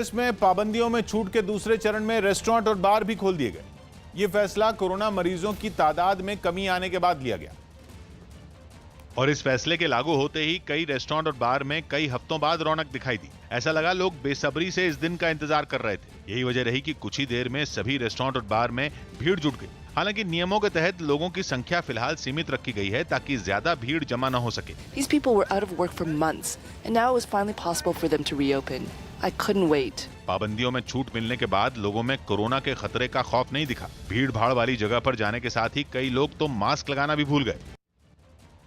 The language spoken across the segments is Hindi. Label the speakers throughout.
Speaker 1: इसमें पाबंदियों में छूट के दूसरे चरण में रेस्टोरेंट और बार भी खोल दिए गए। यह फैसला कोरोना मरीजों की तादाद में कमी आने के बाद लिया गया
Speaker 2: और इस फैसले के लागू होते ही कई रेस्टोरेंट और बार में कई हफ्तों बाद रौनक दिखाई दी। ऐसा लगा लोग बेसब्री से इस दिन का इंतजार कर रहे थे। यही वजह रही कि कुछ ही देर में सभी रेस्टोरेंट और बार में भीड़ जुट गई। हालांकि नियमों के तहत लोगों की संख्या फिलहाल सीमित रखी गई है ताकि ज्यादा भीड़ जमा न हो सके।
Speaker 3: These people were out of work for months and now it was finally possible for them to reopen. I couldn't wait.
Speaker 2: पाबंदियों में छूट मिलने के बाद लोगों में कोरोना के खतरे का खौफ नहीं दिखा। भीड़ भाड़ वाली जगह पर जाने के साथ ही कई लोग तो मास्क लगाना भी भूल गए।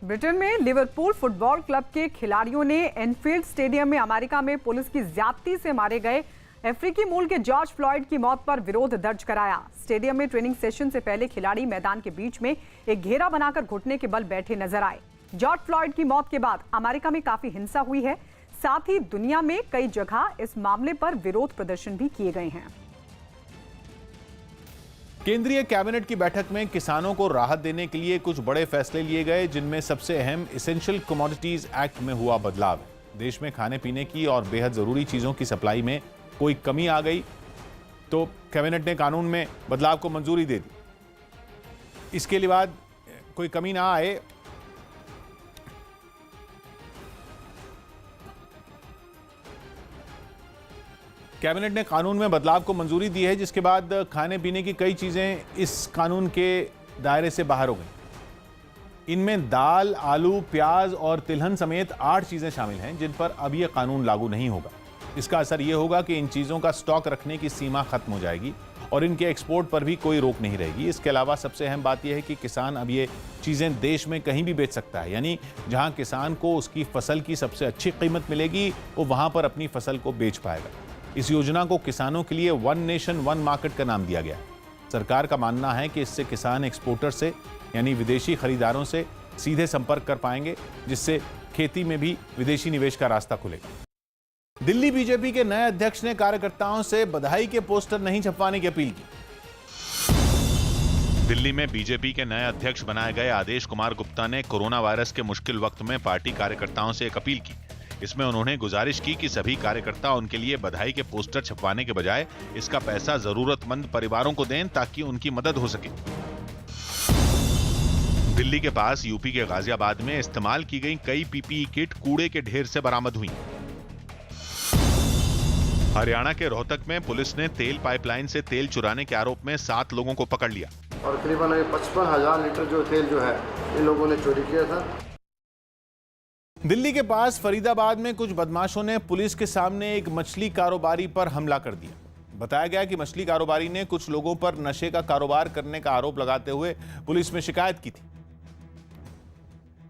Speaker 4: ब्रिटेन में लिवरपूल फुटबॉल क्लब के खिलाड़ियों ने एनफील्ड स्टेडियम में अमेरिका में पुलिस की ज्यादती से मारे गए अफ्रीकी मूल के जॉर्ज फ्लॉयड की मौत पर विरोध दर्ज कराया। स्टेडियम में ट्रेनिंग सेशन से पहले खिलाड़ी मैदान के बीच में एक घेरा बनाकर घुटने के बल बैठे नजर आए। जॉर्ज फ्लॉयड की मौत के बाद अमेरिका में काफी हिंसा हुई है। साथ ही दुनिया में कई जगह इस मामले पर विरोध प्रदर्शन भी किए गए हैं।
Speaker 1: केंद्रीय कैबिनेट की बैठक में किसानों को राहत देने के लिए कुछ बड़े फैसले लिए गए, जिनमें सबसे अहम एसेंशियल कमोडिटीज एक्ट में हुआ बदलाव है। देश में खाने पीने की और बेहद जरूरी चीजों की सप्लाई में कोई कमी आ गई तो कैबिनेट ने कानून में बदलाव को मंजूरी दे दी। इसके लिए बाद कोई कमी ना आए कैबिनेट ने कानून में बदलाव को मंजूरी दी है, जिसके बाद खाने पीने की कई चीजें इस कानून के दायरे से बाहर हो गई। इनमें दाल, आलू, प्याज और तिलहन समेत 8 चीजें शामिल हैं जिन पर अब यह कानून लागू नहीं होगा। इसका असर यह होगा कि इन चीजों का स्टॉक रखने की सीमा खत्म हो जाएगी और इनके एक्सपोर्ट पर भी कोई रोक नहीं रहेगी। इसके अलावा सबसे अहम बात यह है कि किसान अब ये चीजें देश में कहीं भी बेच सकता है, यानी जहां किसान को उसकी फसल की सबसे अच्छी कीमत मिलेगी वो वहां पर अपनी फसल को बेच पाएगा। इस योजना को किसानों के लिए वन नेशन वन मार्केट का नाम दिया गया है। सरकार का मानना है कि इससे किसान एक्सपोर्टर से यानी विदेशी खरीदारों से सीधे संपर्क कर पाएंगे, जिससे खेती में भी विदेशी निवेश का रास्ता खुलेगा। दिल्ली बीजेपी के नए अध्यक्ष ने कार्यकर्ताओं से बधाई के पोस्टर नहीं छपवाने की अपील की।
Speaker 2: दिल्ली में बीजेपी के नए अध्यक्ष बनाए गए आदेश कुमार गुप्ता ने कोरोना वायरस के मुश्किल वक्त में पार्टी कार्यकर्ताओं से एक अपील की। इसमें उन्होंने गुजारिश की कि सभी कार्यकर्ता उनके लिए बधाई के पोस्टर छपवाने के बजाय इसका पैसा जरूरतमंद परिवारों को दें ताकि उनकी मदद हो सके। दिल्ली के पास यूपी के गाजियाबाद में इस्तेमाल की गई कई पीपीई किट कूड़े के ढेर से बरामद हुई। हरियाणा के रोहतक में पुलिस ने तेल पाइपलाइन से तेल चुराने के आरोप में 7 लोगों को पकड़ लिया
Speaker 5: और करीबन 55,000 लीटर जो तेल जो है इन लोगों ने चोरी किया था।
Speaker 1: दिल्ली के पास फरीदाबाद में कुछ बदमाशों ने पुलिस के सामने एक मछली कारोबारी पर हमला कर दिया। बताया गया कि मछली कारोबारी ने कुछ लोगों पर नशे का कारोबार करने का आरोप लगाते हुए पुलिस में शिकायत की थी,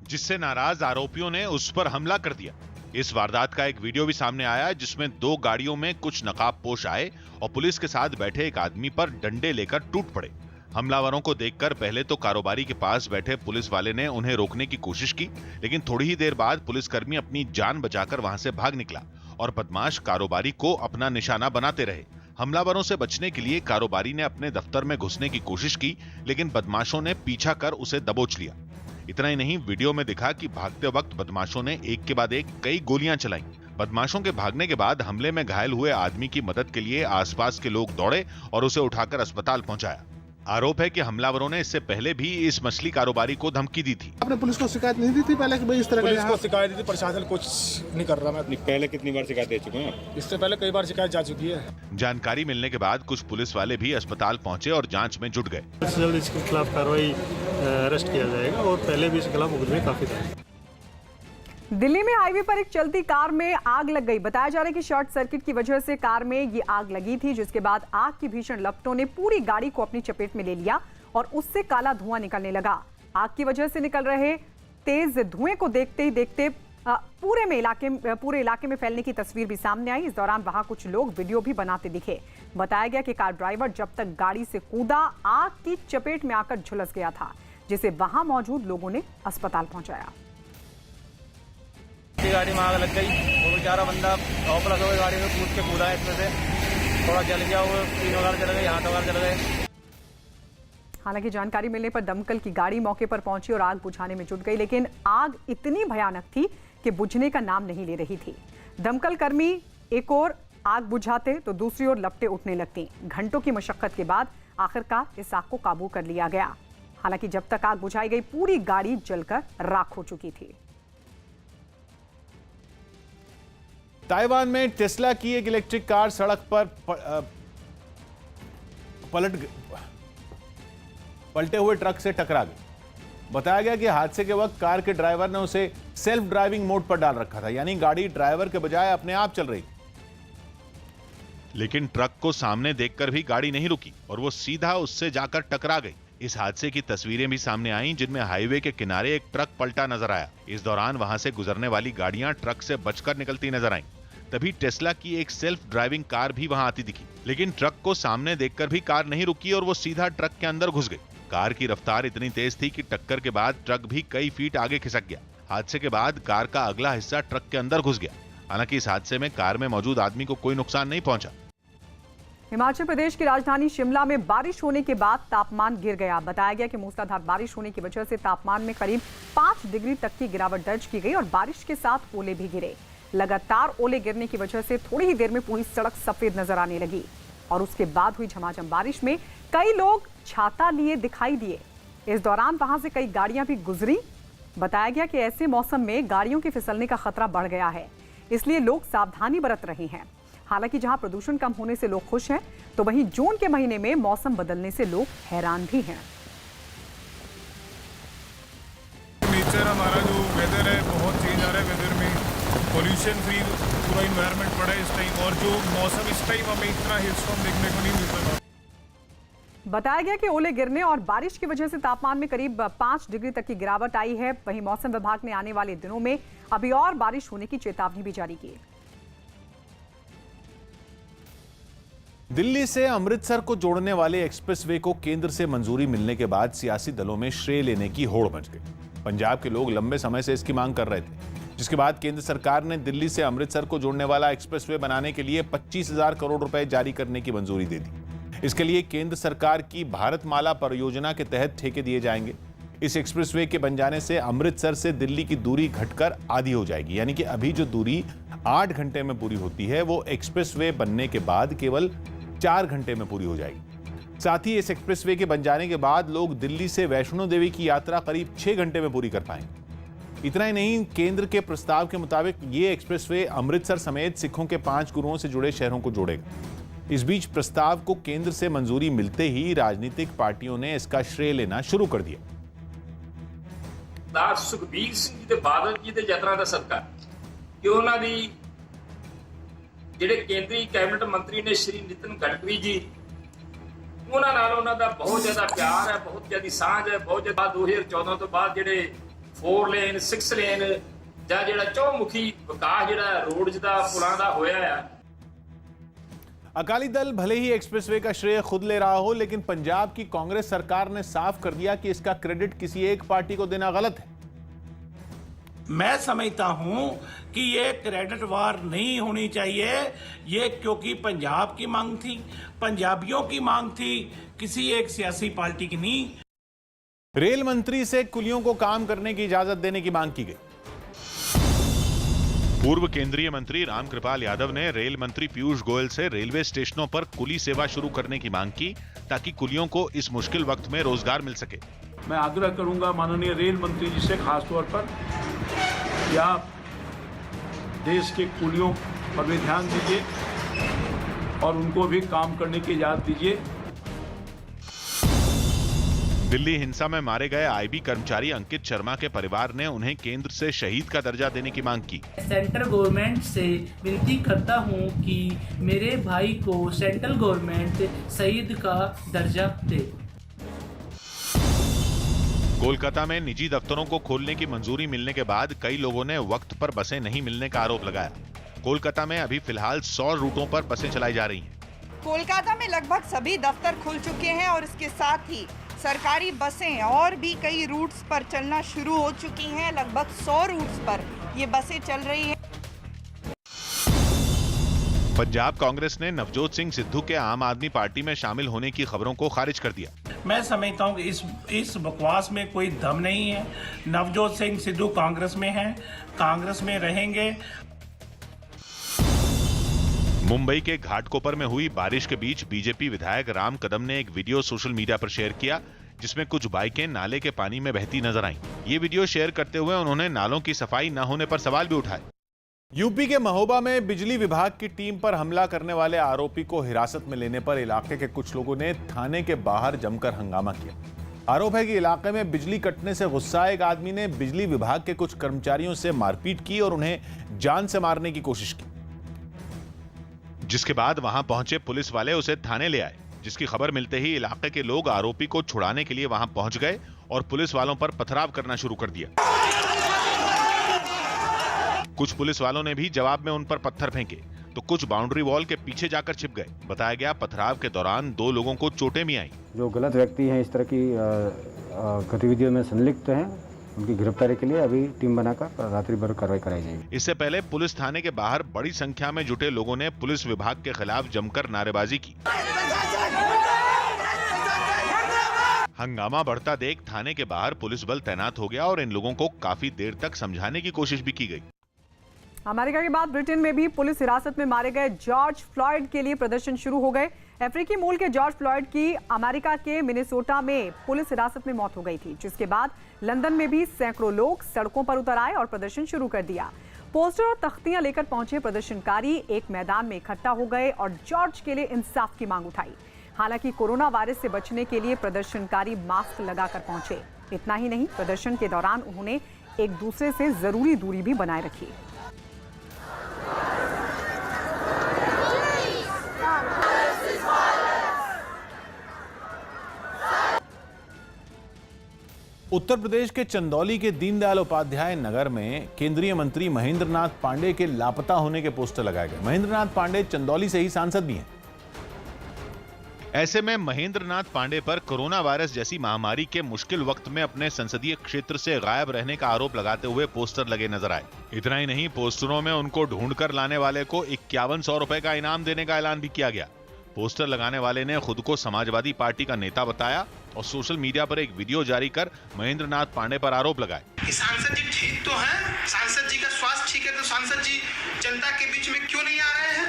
Speaker 2: जिससे नाराज आरोपियों ने उस पर हमला कर दिया। इस वारदात का एक वीडियो भी सामने आया जिसमें 2 गाड़ियों में कुछ नकाबपोश आए और पुलिस के साथ बैठे एक आदमी पर डंडे लेकर टूट पड़े। हमलावरों को देखकर पहले तो कारोबारी के पास बैठे पुलिस वाले ने उन्हें रोकने की कोशिश की, लेकिन थोड़ी ही देर बाद पुलिसकर्मी अपनी जान बचाकर वहां से भाग निकला और बदमाश कारोबारी को अपना निशाना बनाते रहे। हमलावरों से बचने के लिए कारोबारी ने अपने दफ्तर में घुसने की कोशिश की, लेकिन बदमाशों ने पीछा कर उसे दबोच लिया। इतना ही नहीं, वीडियो में दिखा कि भागते वक्त बदमाशों ने एक के बाद एक कई गोलियां चलाईं। बदमाशों के भागने के बाद हमले में घायल हुए आदमी की मदद के लिए आसपास के लोग दौड़े और उसे उठाकर अस्पताल पहुंचाया। आरोप है कि हमलावरों ने इससे पहले भी इस मछली कारोबारी को धमकी दी थी।
Speaker 5: आपने पुलिस को शिकायत नहीं दी थी पहले कि भाई इस तरह का?
Speaker 6: पुलिस को शिकायत दी थी, प्रशासन कुछ नहीं कर रहा। मैं
Speaker 7: पहले कितनी बार शिकायत दे चुके हैं?
Speaker 6: इससे पहले कई बार शिकायत जा चुकी है।
Speaker 2: जानकारी मिलने के बाद कुछ पुलिस वाले भी अस्पताल पहुंचे और जांच में जुट गए।
Speaker 8: जल्द इसके खिलाफ कार्रवाई अरेस्ट किया जाएगा और पहले भी इसके खिलाफ मुकदमे काफी थे।
Speaker 4: दिल्ली में हाईवे पर एक चलती कार में आग लग गई। बताया जा रहा है कि शॉर्ट सर्किट की वजह से कार में ये आग लगी थी, जिसके बाद आग की भीषण लपटों ने पूरी गाड़ी को अपनी चपेट में ले लिया और उससे काला धुआं निकलने लगा। आग की वजह से निकल रहे तेज धुएं को देखते ही देखते पूरे इलाके में फैलने की तस्वीर भी सामने आई। इस दौरान वहां कुछ लोग वीडियो भी बनाते दिखे। बताया गया कि कार ड्राइवर जब तक गाड़ी से कूदा आग की चपेट में आकर झुलस गया था, जिसे वहां मौजूद लोगों ने अस्पताल पहुंचाया।
Speaker 6: गाड़ी में आग लग गई, वो बेचारा बंदा हॉपलेस हो गया, गाड़ी में कूद के कूदा है, इसमें से थोड़ा जल गया, वो 3 वगैरह जल गए, हाथ वगैरह जल गए।
Speaker 4: हालांकि जानकारी मिलने पर दमकल की गाड़ी मौके पर पहुंची और आग बुझाने में जुट गई, लेकिन आग इतनी भयानक थी कि बुझने का नाम नहीं ले रही थी। दमकल कर्मी एक और आग बुझाते तो दूसरी ओर लपटें उठने लगती। घंटों की मशक्कत के बाद आखिरकार इस आग को काबू कर लिया गया। हालांकि जब तक आग बुझाई गई पूरी गाड़ी जलकर राख हो चुकी थी।
Speaker 1: ताइवान में टेस्ला की एक इलेक्ट्रिक कार सड़क पर पलटे हुए ट्रक से टकरा गई। बताया गया कि हादसे के वक्त कार के ड्राइवर ने उसे सेल्फ ड्राइविंग मोड पर डाल रखा था, यानी गाड़ी ड्राइवर के बजाय अपने आप चल रही थी।
Speaker 2: लेकिन ट्रक को सामने देखकर भी गाड़ी नहीं रुकी और वो सीधा उससे जाकर टकरा गई। इस हादसे की तस्वीरें भी सामने आईं, जिनमें हाईवे के किनारे एक ट्रक पलटा नजर आया। इस दौरान वहां से गुजरने वाली गाड़ियां ट्रक से बचकर निकलती नजर आईं। तभी टेस्ला की एक सेल्फ ड्राइविंग कार भी वहां आती दिखी, लेकिन ट्रक को सामने देखकर भी कार नहीं रुकी और वो सीधा ट्रक के अंदर घुस गई। कार की रफ्तार इतनी तेज थी कि टक्कर के बाद ट्रक भी कई फीट आगे खिसक गया। हादसे के बाद कार का अगला हिस्सा ट्रक के अंदर घुस गया। हालांकि इस हादसे में कार में मौजूद आदमी को कोई नुकसान नहीं पहुंचा।
Speaker 4: हिमाचल प्रदेश की राजधानी शिमला में बारिश होने के बाद तापमान गिर गया। बताया गया कि मूसलाधार बारिश होने की वजह से तापमान में करीब 5 डिग्री तक की गिरावट दर्ज की गई और बारिश के साथ ओले भी गिरे। लगातार ओले गिरने की वजह से थोड़ी ही देर में पूरी सड़क सफेद नजर आने लगी और उसके बाद हुई झमाझम बारिश में कई लोग छाता लिए दिखाई दिए। इस दौरान वहां से कई गाड़ियां भी गुजरी। बताया गया कि ऐसे मौसम में गाड़ियों के फिसलने का खतरा बढ़ गया है, इसलिए लोग सावधानी बरत रहे हैं। हालांकि जहां प्रदूषण कम होने से लोग खुश हैं, तो वहीं जून के महीने में मौसम बदलने से लोग हैरान भी हैं।
Speaker 9: नेचर हमारा जो वेदर है बहुत चेंज आ रहा है। वेदर में पॉल्यूशन फ्री पूरा इन्वायरमेंट पड़ा है इस टाइम, और जो मौसम इस टाइम हमें इतना हिलस्टॉर्म देखने को नहीं मिलता।
Speaker 4: बताया गया कि ओले गिरने और बारिश की वजह से तापमान में करीब 5 डिग्री तक की गिरावट आई है। वहीं मौसम विभाग ने आने वाले दिनों में अभी और बारिश होने की चेतावनी भी जारी की है।
Speaker 1: दिल्ली से अमृतसर को जोड़ने वाले एक्सप्रेसवे को केंद्र से मंजूरी मिलने के बाद सियासी दलों में श्रेय लेने की होड़ मच गई। पंजाब के लोग लंबे समय से इसकी मांग कर रहे थे, जिसके बाद केंद्र सरकार ने दिल्ली से अमृतसर को जोड़ने वाला एक्सप्रेसवे बनाने के लिए 25,000 करोड़ रुपए जारी करने की मंजूरी दे दी। इसके लिए केंद्र सरकार की भारतमाला परियोजना के तहत ठेके दिए जाएंगे। इस एक्सप्रेसवे के बन जाने से अमृतसर से दिल्ली की दूरी घटकर आधी हो जाएगी, यानी कि अभी जो दूरी 8 घंटे में पूरी होती है वो एक्सप्रेसवे बनने के बाद केवल 4 घंटे में पूरी हो जाएगी। साथ ही इस एक्सप्रेसवे के बन जाने के बाद लोग दिल्ली से वैष्णो देवी की यात्रा करीब 6 घंटे में पूरी कर पाएंगे। इतना ही नहीं, केंद्र के प्रस्ताव के मुताबिक ये एक्सप्रेसवे अमृतसर समेत सिखों के 5 गुरुओं से जुड़े शहरों को जोड़ेगा। इस बीच प्रस्ताव को केंद्र से मंजूरी मिलते ही राजनीतिक पार्टियों ने इसका श्रेय लेना शुरू कर दिया।
Speaker 10: सुखबीर सिंह जी ते बादल जी दे यत्नां दा सदका कि उन्हां दी ਜਿਹੜੇ ਕੇਂਦਰੀ ਕੈਬਨਿਟ ਮੰਤਰੀ ਨੇ ਸ਼੍ਰੀ ਨਿਤਿਨ ਗਡਕਰੀ ਜੀ, ਉਹਨਾਂ ਨਾਲ ਉਹਨਾਂ ਦਾ ਬਹੁਤ ਜ਼ਿਆਦਾ ਪਿਆਰ ਹੈ, ਬਹੁਤ ਜ਼ਿਆਦਾ ਸਾਂਝ ਹੈ। ਬਹੁਤ ਜ਼ਿਆਦਾ 2014 ਤੋਂ ਬਾਅਦ ਜਿਹੜੇ 4 ਲੇਨ 6 ਲੇਨ ਜਾਂ ਜਿਹੜਾ ਚੌਮੁਖੀ ਵਿਕਾਸ ਜਿਹੜਾ ਰੋਡਜ਼ ਦਾ ਪੁਲਾਂ ਦਾ ਹੋਇਆ ਆ।
Speaker 1: अकाली दल भले ही एक्सप्रेसवे का श्रेय खुद ले रहा हो, लेकिन पंजाब की कांग्रेस सरकार ने साफ कर दिया कि इसका क्रेडिट किसी एक पार्टी को देना गलत है।
Speaker 11: मैं समझता हूं कि ये क्रेडिट वार नहीं होनी चाहिए, ये क्योंकि पंजाब की मांग थी, पंजाबियों की मांग थी, किसी एक सियासी पार्टी की नहीं।
Speaker 1: रेल मंत्री से कुलियों को काम करने की इजाजत देने की मांग की गई।
Speaker 2: पूर्व केंद्रीय मंत्री रामकृपाल यादव ने रेल मंत्री पीयूष गोयल से रेलवे स्टेशनों पर कुली सेवा शुरू करने की मांग की, ताकि कुलियों को इस मुश्किल वक्त में रोजगार मिल सके।
Speaker 12: मैं आग्रह करूंगा माननीय रेल मंत्री जी से खासतौर पर कि आप देश के कुलियों पर भी ध्यान दीजिए और उनको भी काम करने की इजाजत दीजिए।
Speaker 2: दिल्ली हिंसा में मारे गए आईबी कर्मचारी अंकित शर्मा के परिवार ने उन्हें केंद्र से शहीद का दर्जा देने की मांग की।
Speaker 13: सेंट्रल गवर्नमेंट से विनती करता हूं कि मेरे भाई को सेंट्रल गवर्नमेंट शहीद का दर्जा दे।
Speaker 2: कोलकाता में निजी दफ्तरों को खोलने की मंजूरी मिलने के बाद कई लोगों ने वक्त पर बसें नहीं मिलने का आरोप लगाया। कोलकाता में अभी फिलहाल 100 रूटों पर बसें चलाई जा रही हैं।
Speaker 14: कोलकाता में लगभग सभी दफ्तर खुल चुके हैं और इसके साथ ही सरकारी बसें और भी कई रूट्स पर चलना शुरू हो चुकी हैं। लगभग 100 रूट्स पर ये बसें चल रही हैं।
Speaker 2: पंजाब कांग्रेस ने नवजोत सिंह सिद्धू के आम आदमी पार्टी में शामिल होने की खबरों को खारिज कर दिया।
Speaker 11: मैं समझता हूं कि इस बकवास में कोई दम नहीं है। नवजोत सिंह सिद्धू कांग्रेस में हैं, कांग्रेस में रहेंगे।
Speaker 2: मुंबई के घाटकोपर में हुई बारिश के बीच बीजेपी विधायक राम कदम ने एक वीडियो सोशल मीडिया पर शेयर किया, जिसमें कुछ बाइकें नाले के पानी में बहती नजर आईं। ये वीडियो शेयर करते हुए उन्होंने नालों की सफाई न होने पर सवाल भी उठाए।
Speaker 1: यूपी के महोबा में बिजली विभाग की टीम पर हमला करने वाले आरोपी को हिरासत में लेने पर इलाके के कुछ लोगों ने थाने के बाहर जमकर हंगामा किया। आरोप है कि इलाके में बिजली कटने से गुस्साए एक आदमी ने बिजली विभाग के कुछ कर्मचारियों से मारपीट की और उन्हें जान से मारने की कोशिश की,
Speaker 2: जिसके बाद वहां पहुंचे पुलिस वाले उसे थाने ले आए। जिसकी खबर मिलते ही इलाके के लोग आरोपी को छुड़ाने के लिए वहां पहुंच गए और पुलिस वालों पर पथराव करना शुरू कर दिया। कुछ पुलिस वालों ने भी जवाब में उन पर पत्थर फेंके तो कुछ बाउंड्री वॉल के पीछे जाकर छिप गए। बताया गया पथराव के दौरान 2 लोगों को चोटें भी आईं।
Speaker 15: जो गलत व्यक्ति हैं, इस तरह की गतिविधियों में संलिप्त हैं, उनकी गिरफ्तारी के लिए अभी टीम बनाकर रात्रि भर कार्रवाई कराई जाएगी।
Speaker 2: इससे पहले पुलिस थाने के बाहर बड़ी संख्या में जुटे लोगों ने पुलिस विभाग के खिलाफ जमकर नारेबाजी की। हंगामा बढ़ता देख थाने के बाहर पुलिस बल तैनात हो गया और इन लोगों को काफी देर तक समझाने की कोशिश भी की गई।
Speaker 4: अमेरिका के बाद ब्रिटेन में भी पुलिस हिरासत में मारे गए जॉर्ज फ्लॉयड के लिए प्रदर्शन शुरू हो गए। अफ्रीकी मूल के जॉर्ज फ्लॉयड की अमेरिका के मिनेसोटा में पुलिस हिरासत में मौत हो गई थी, जिसके बाद लंदन में भी सैकड़ों लोग सड़कों पर उतर आए और प्रदर्शन शुरू कर दिया। पोस्टर और तख्तियां लेकर पहुंचे प्रदर्शनकारी एक मैदान में इकट्ठा हो गए और जॉर्ज के लिए इंसाफ की मांग उठाई। हालांकि कोरोना वायरस से बचने के लिए प्रदर्शनकारी मास्क लगाकर पहुंचे। इतना ही नहीं, प्रदर्शन के दौरान उन्होंने एक दूसरे से जरूरी दूरी भी बनाए रखी।
Speaker 1: उत्तर प्रदेश के चंदौली के दीनदयाल उपाध्याय नगर में केंद्रीय मंत्री महेंद्र नाथ पांडे के लापता होने के पोस्टर लगाए गए। महेंद्र नाथ पांडे चंदौली से ही सांसद भी हैं।
Speaker 2: ऐसे में महेंद्र नाथ पांडे पर कोरोना वायरस जैसी महामारी के मुश्किल वक्त में अपने संसदीय क्षेत्र से गायब रहने का आरोप लगाते हुए पोस्टर लगे नजर आए। इतना ही नहीं, पोस्टरों में उनको ढूंढकर लाने वाले को 5100 रुपए का इनाम देने का ऐलान भी किया गया। पोस्टर लगाने वाले ने खुद को समाजवादी पार्टी का नेता बताया और सोशल मीडिया पर एक वीडियो जारी कर महेंद्र नाथ पांडे पर आरोप लगाए।
Speaker 16: सांसद जी ठीक तो हैं, सांसद जी का स्वास्थ्य ठीक है, तो सांसद जी जनता के बीच में क्यों नहीं आ रहे हैं?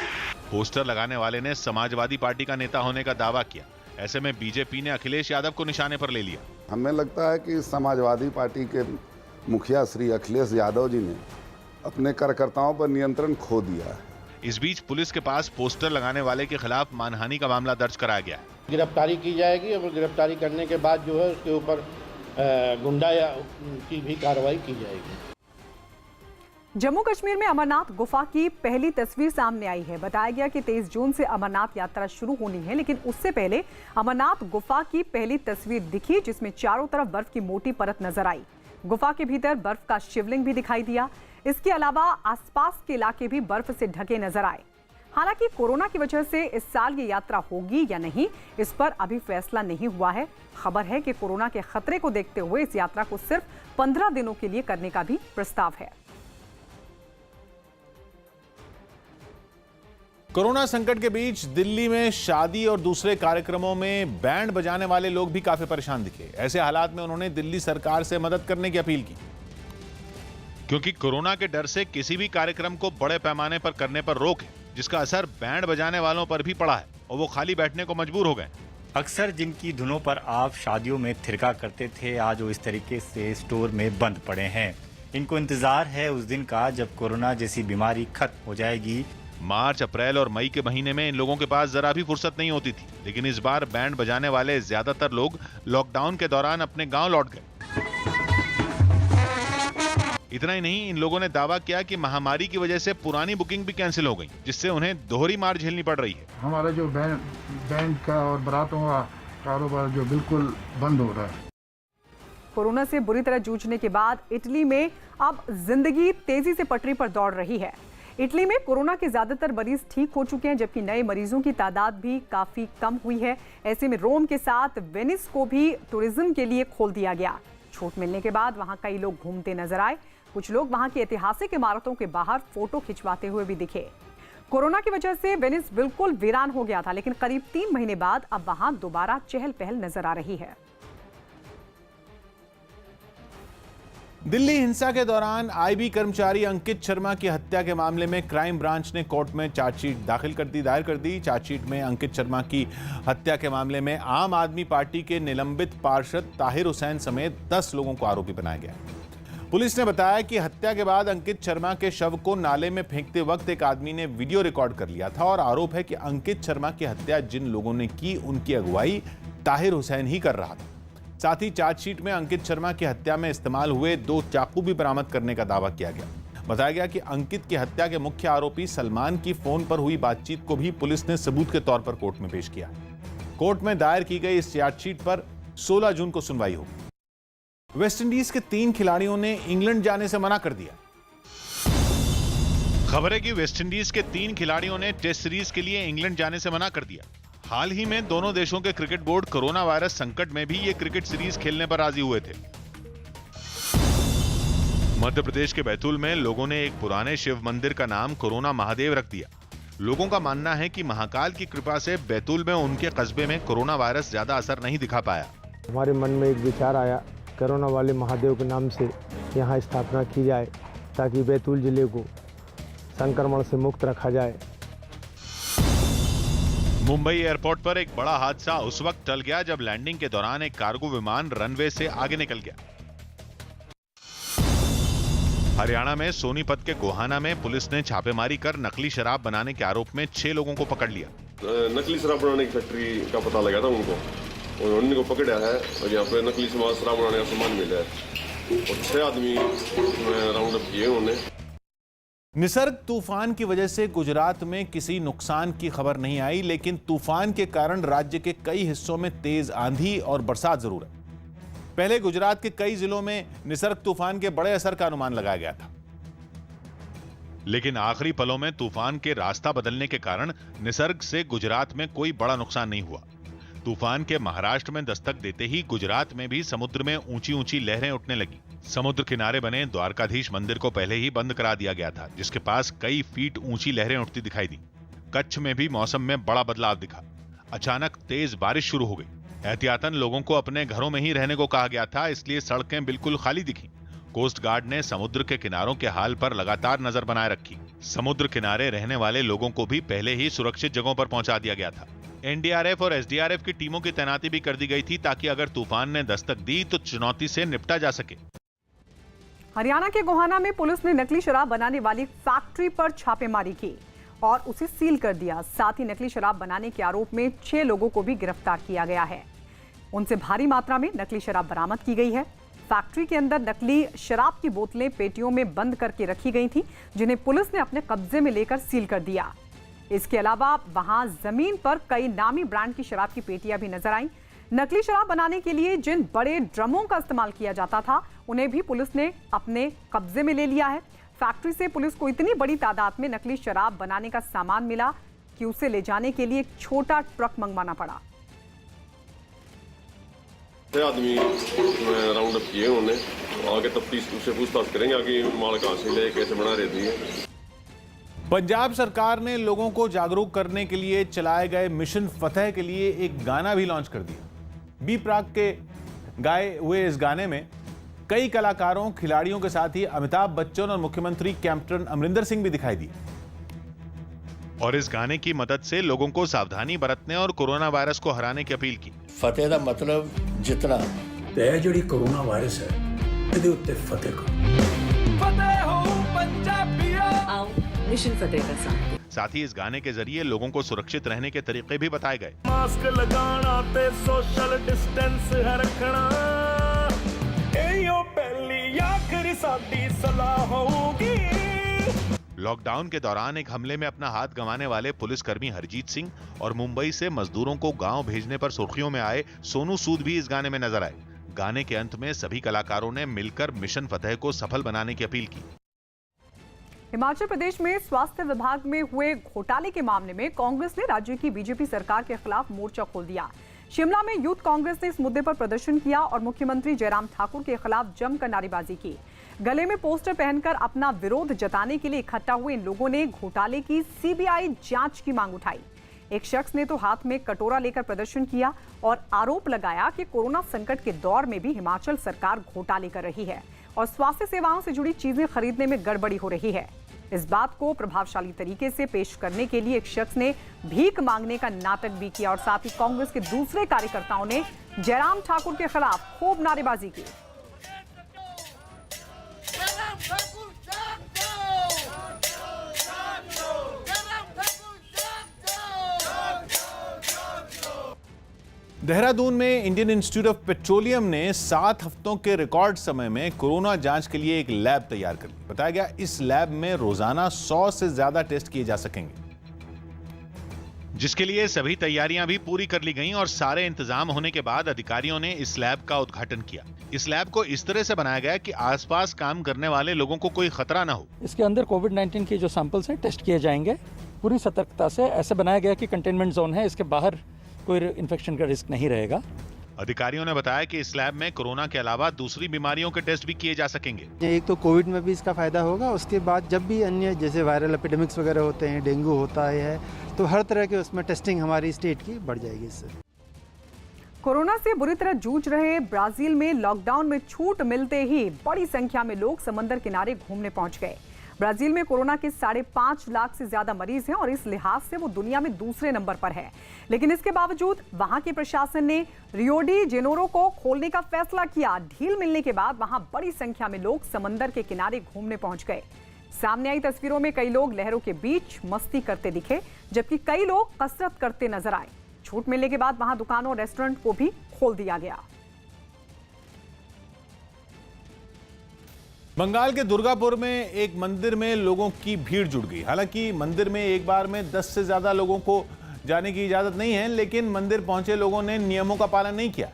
Speaker 2: पोस्टर लगाने वाले ने समाजवादी पार्टी का नेता होने का दावा किया। ऐसे में बीजेपी ने अखिलेश यादव को निशाने पर ले लिया।
Speaker 17: हमें लगता है कि समाजवादी पार्टी के मुखिया श्री अखिलेश यादव जी ने अपने कार्यकर्ताओं पर नियंत्रण खो दिया है।
Speaker 2: इस बीच पुलिस के पास पोस्टर लगाने वाले के खिलाफ मानहानि का मामला दर्ज कराया गया है।
Speaker 18: गिरफ्तारी की जाएगी और गिरफ्तारी करने के बाद जो है उसके ऊपर गुंडा की भी कार्रवाई की जाएगी।
Speaker 4: जम्मू कश्मीर में अमरनाथ गुफा की पहली तस्वीर सामने आई है। बताया गया कि 23 जून से अमरनाथ यात्रा शुरू होनी है, लेकिन उससे पहले अमरनाथ गुफा की पहली तस्वीर दिखी, जिसमें चारों तरफ बर्फ की मोटी परत नजर आई। गुफा के भीतर बर्फ का शिवलिंग भी दिखाई दिया। इसके अलावा आसपास के इलाके भी बर्फ से ढके नजर आए। हालांकि कोरोना की वजह से इस साल ये यात्रा होगी या नहीं, इस पर अभी फैसला नहीं हुआ है। खबर है कि कोरोना के खतरे को देखते हुए इस यात्रा को सिर्फ 15 दिनों के लिए करने का भी प्रस्ताव है।
Speaker 1: कोरोना संकट के बीच दिल्ली में शादी और दूसरे कार्यक्रमों में बैंड बजाने वाले लोग भी काफी परेशान दिखे। ऐसे हालात में उन्होंने दिल्ली सरकार से मदद करने की अपील की,
Speaker 2: क्योंकि कोरोना के डर से किसी भी कार्यक्रम को बड़े पैमाने पर करने पर रोक है, जिसका असर बैंड बजाने वालों पर भी पड़ा है और वो खाली बैठने को मजबूर हो गए।
Speaker 19: अक्सर जिनकी धुनों पर आप शादियों में थिरका करते थे, आज वो इस तरीके से स्टोर में बंद पड़े हैं। इनको इंतजार है उस दिन का जब कोरोना जैसी बीमारी खत्म हो जाएगी।
Speaker 2: मार्च, अप्रैल और मई के महीने में इन लोगों के पास जरा भी फुर्सत नहीं होती थी, लेकिन इस बार बैंड बजाने वाले ज्यादातर लोग लॉकडाउन के दौरान अपने गांव लौट गए। इतना ही नहीं, इन लोगों ने दावा किया कि महामारी की वजह से पुरानी बुकिंग भी कैंसिल हो गई, जिससे उन्हें दोहरी मार झेलनी पड़ रही है।
Speaker 5: हमारा जो बैंड का और बारातों का कारोबार जो बिल्कुल बंद हो रहा है।
Speaker 4: कोरोना से बुरी तरह जूझने के बाद इटली में अब जिंदगी तेजी से पटरी पर दौड़ रही है। इटली में कोरोना के ज्यादातर मरीज ठीक हो चुके हैं, जबकि नए मरीजों की तादाद भी काफी कम हुई है। ऐसे में रोम के साथ वेनिस को भी टूरिज्म के लिए खोल दिया गया। छूट मिलने के बाद वहां कई लोग घूमते नजर आए। कुछ लोग वहां की ऐतिहासिक इमारतों के बाहर फोटो खिंचवाते हुए भी दिखे। कोरोना की वजह से वेनिस बिल्कुल वीरान हो गया था, लेकिन करीब 3 महीने बाद अब वहां दोबारा चहल पहल नजर आ रही है।
Speaker 1: दिल्ली हिंसा के दौरान आईबी कर्मचारी अंकित शर्मा की हत्या के मामले में क्राइम ब्रांच ने कोर्ट में चार्जशीट दायर कर दी। चार्जशीट में अंकित शर्मा की हत्या के मामले में आम आदमी पार्टी के निलंबित पार्षद ताहिर हुसैन समेत 10 लोगों को आरोपी बनाया गया। पुलिस ने बताया कि हत्या के बाद अंकित शर्मा के शव को नाले में फेंकते वक्त एक आदमी ने वीडियो रिकॉर्ड कर लिया था और आरोप है कि अंकित शर्मा की हत्या जिन लोगों ने की उनकी अगुवाई ताहिर हुसैन ही कर रहा था। साथ ही चार्जशीट में अंकित शर्मा की हत्या में इस्तेमाल हुए 2 चाकू भी बरामद करने का दावा किया गया। बताया गया कि अंकित की हत्या के मुख्य आरोपी सलमान की फोन पर हुई बातचीत को भी पुलिस ने सबूत के तौर पर कोर्ट में पेश किया। कोर्ट में दायर की गई इस चार्जशीट पर 16 जून को सुनवाई होगी। वेस्टइंडीज के 3 खिलाड़ियों ने इंग्लैंड जाने से मना कर दिया।
Speaker 2: खबर है कि वेस्टइंडीज के 3 खिलाड़ियों ने टेस्ट सीरीज के लिए इंग्लैंड जाने से मना कर दिया। हाल ही में दोनों देशों के क्रिकेट बोर्ड कोरोना वायरस संकट में भी ये क्रिकेट सीरीज खेलने पर राजी हुए थे। मध्य प्रदेश के बैतूल में लोगों ने एक पुराने शिव मंदिर का नाम कोरोना महादेव रख दिया। लोगों का मानना है कि महाकाल की कृपा से बैतूल में उनके कस्बे में कोरोना वायरस ज्यादा असर नहीं दिखा पाया।
Speaker 20: हमारे मन में एक विचार आया, कोरोना वाले महादेव के नाम से यहाँ स्थापना की जाए ताकि बैतूल जिले को संक्रमण से मुक्त रखा जाए।
Speaker 2: मुंबई एयरपोर्ट पर एक बड़ा हादसा उस वक्त टल गया जब लैंडिंग के दौरान एक कार्गो विमान रनवे से आगे निकल गया। हरियाणा में सोनीपत के गोहाना में पुलिस ने छापेमारी कर नकली शराब बनाने के आरोप में 6 लोगों को पकड़ लिया।
Speaker 21: नकली शराब बनाने की फैक्ट्री का पता लगा था उनको और उन्हीं को पकड़ा है और यहाँ पे नकली शराब बनाने का सामान मिला है और 6 आदमी राउंड अप किए उन्होंने।
Speaker 1: निसर्ग तूफान की वजह से गुजरात में किसी नुकसान की खबर नहीं आई, लेकिन तूफान के कारण राज्य के कई हिस्सों में तेज आंधी और बरसात जरूर है। पहले गुजरात के कई जिलों में निसर्ग तूफान के बड़े असर का अनुमान लगाया गया था,
Speaker 2: लेकिन आखिरी पलों में तूफान के रास्ता बदलने के कारण निसर्ग से गुजरात में कोई बड़ा नुकसान नहीं हुआ। तूफान के महाराष्ट्र में दस्तक देते ही गुजरात में भी समुद्र में ऊंची ऊंची लहरें उठने लगी। समुद्र किनारे बने द्वारकाधीश मंदिर को पहले ही बंद करा दिया गया था, जिसके पास कई फीट ऊंची लहरें उठती दिखाई दी। कच्छ में भी मौसम में बड़ा बदलाव दिखा। अचानक तेज बारिश शुरू हो गई। एहतियातन लोगों को अपने घरों में ही रहने को कहा गया था, इसलिए सड़कें बिल्कुल खाली दिखी। कोस्ट गार्ड ने समुद्र के किनारों के हाल पर लगातार नजर बनाए रखी। समुद्र किनारे रहने वाले लोगों को भी पहले ही सुरक्षित जगहों पर पहुंचा दिया गया था। एनडीआरएफ और एसडीआरएफ की टीमों की तैनाती भी कर दी गई थी ताकि अगर तूफान ने दस्तक दी तो चुनौती से निपटा जा सके।
Speaker 4: हरियाणा के गोहाना में पुलिस ने नकली शराब बनाने वाली फैक्ट्री पर छापेमारी की और उसे सील कर दिया। साथ ही नकली शराब बनाने के आरोप में 6 लोगों को भी गिरफ्तार किया गया है। उनसे भारी मात्रा में नकली शराब बरामद की गई है। फैक्ट्री के अंदर नकली शराब की बोतलें पेटियों में बंद करके रखी गई थी, जिन्हें पुलिस ने अपने कब्जे में लेकर सील कर दिया। इसके अलावा वहां जमीन पर कई नामी ब्रांड की शराब की पेटियां भी नजर आईं। नकली शराब बनाने के लिए जिन बड़े ड्रमों का इस्तेमाल किया जाता था, उन्हें भी पुलिस ने अपने कब्जे में ले लिया है। फैक्ट्री से पुलिस को इतनी बड़ी तादाद में नकली शराब बनाने का सामान मिला कि उसे ले जाने के लिए एक छोटा ट्रक मंगवाना पड़ा।
Speaker 21: 6 आदमी राउंड अप किए उन्होंने, आगे तफ्तीश से पूछताछ करेंगे आगे माल कहां से ले, कैसे बना रहे थे।
Speaker 1: पंजाब सरकार ने लोगों को जागरूक करने के लिए चलाए गए मिशन फतेह के लिए एक गाना भी लॉन्च कर दिया। बी प्राक के गाए हुए इस गाने में कई कलाकारों, खिलाड़ियों के साथ ही अमिताभ बच्चन और मुख्यमंत्री कैप्टन अमरिंदर सिंह भी दिखाई दिए।
Speaker 2: और इस गाने की मदद से लोगों को सावधानी बरतने और कोरोना वायरस को हराने की अपील की।
Speaker 22: फतेह का मतलब जितना
Speaker 23: ते जिहड़ी कोरोना वायरस है इहदे उत्ते फतेह करो।
Speaker 22: फतेह हो पंजाबिया,
Speaker 3: आओ मिशन फतेह का
Speaker 2: साथ ही इस गाने के जरिए लोगों को सुरक्षित रहने के तरीके भी बताए गए।
Speaker 23: मास्क लगाना ते सोशल डिस्टेंस है रखना, एयो पहली आखिरी साडी सलाह होगी।
Speaker 2: लॉकडाउन के दौरान एक हमले में अपना हाथ गंवाने वाले पुलिसकर्मी हरजीत सिंह और मुंबई से मजदूरों को गांव भेजने पर सुर्खियों में आए सोनू सूद भी इस गाने में नजर आए। गाने के अंत में सभी कलाकारों ने मिलकर मिशन फतेह को सफल बनाने की अपील की।
Speaker 4: हिमाचल प्रदेश में स्वास्थ्य विभाग में हुए घोटाले के मामले में कांग्रेस ने राज्य की बीजेपी सरकार के खिलाफ मोर्चा खोल दिया। शिमला में यूथ कांग्रेस ने इस मुद्दे पर प्रदर्शन किया और मुख्यमंत्री जयराम ठाकुर के खिलाफ जमकर नारेबाजी की। गले में पोस्टर पहनकर अपना विरोध जताने के लिए इकट्ठा हुए इन लोगों ने घोटाले की सीबीआई जांच की मांग उठाई। एक शख्स ने तो हाथ में कटोरा लेकर प्रदर्शन किया और आरोप लगाया कि कोरोना संकट के दौर में भी हिमाचल सरकार घोटाले कर रही है। और स्वास्थ्य सेवाओं से जुड़ी चीजें खरीदने में गड़बड़ी हो रही है। इस बात को प्रभावशाली तरीके से पेश करने के लिए एक शख्स ने भीख मांगने का नाटक भी किया और साथ ही कांग्रेस के दूसरे कार्यकर्ताओं ने जयराम ठाकुर के खिलाफ खूब नारेबाजी की।
Speaker 1: देहरादून में इंडियन इंस्टीट्यूट ऑफ पेट्रोलियम ने 7 हफ्तों के रिकॉर्ड समय में कोरोना जांच के लिए एक लैब तैयार कर ली। बताया गया इस लैब में रोजाना 100 से ज्यादा टेस्ट किए जा सकेंगे,
Speaker 2: जिसके लिए सभी तैयारियां भी पूरी कर ली गईं और सारे इंतजाम होने के बाद अधिकारियों ने इस लैब का उद्घाटन किया। इस लैब को इस तरह से बनाया गया कि आसपास काम करने वाले लोगों को कोई खतरा ना हो।
Speaker 6: इसके अंदर कोविड-19 के जो सैंपल्स हैं टेस्ट किए जाएंगे पूरी सतर्कता से। ऐसे बनाया गया कि कंटेनमेंट जोन है, इसके बाहर कोई इन्फेक्शन का रिस्क नहीं रहेगा।
Speaker 2: अधिकारियों ने बताया कि इस लैब में कोरोना के अलावा दूसरी बीमारियों के टेस्ट भी किए जा सकेंगे।
Speaker 7: एक तो कोविड में भी इसका फायदा होगा, उसके बाद जब भी अन्य जैसे वायरल एपिडेमिक्स वगैरह होते हैं, डेंगू होता है, तो हर तरह के उसमें टेस्टिंग हमारी स्टेट की बढ़ जाएगी इससे।
Speaker 4: कोरोना से बुरी तरह जूझ रहे ब्राजील में लॉकडाउन में छूट मिलते ही बड़ी संख्या में लोग समंदर किनारे घूमने पहुंच गए। ब्राजील में कोरोना के 5.5 लाख से ज्यादा मरीज हैं और इस लिहाज से वो दुनिया में दूसरे नंबर पर है। लेकिन इसके बावजूद वहां के प्रशासन ने रियो डी जेनेरो को खोलने का फैसला किया। ढील मिलने के बाद वहां बड़ी संख्या में लोग समंदर के किनारे घूमने पहुंच गए। सामने आई तस्वीरों में कई लोग लहरों के बीच मस्ती करते दिखे, जबकि कई लोग कसरत करते नजर आए। छूट मिलने के बाद वहां दुकानों और रेस्टोरेंट को भी खोल दिया गया।
Speaker 1: बंगाल के दुर्गापुर में एक मंदिर में लोगों की भीड़ जुट गई। हालांकि मंदिर में एक बार में 10 से ज्यादा लोगों को जाने की इजाजत नहीं है, लेकिन मंदिर पहुंचे लोगों ने नियमों का पालन नहीं किया।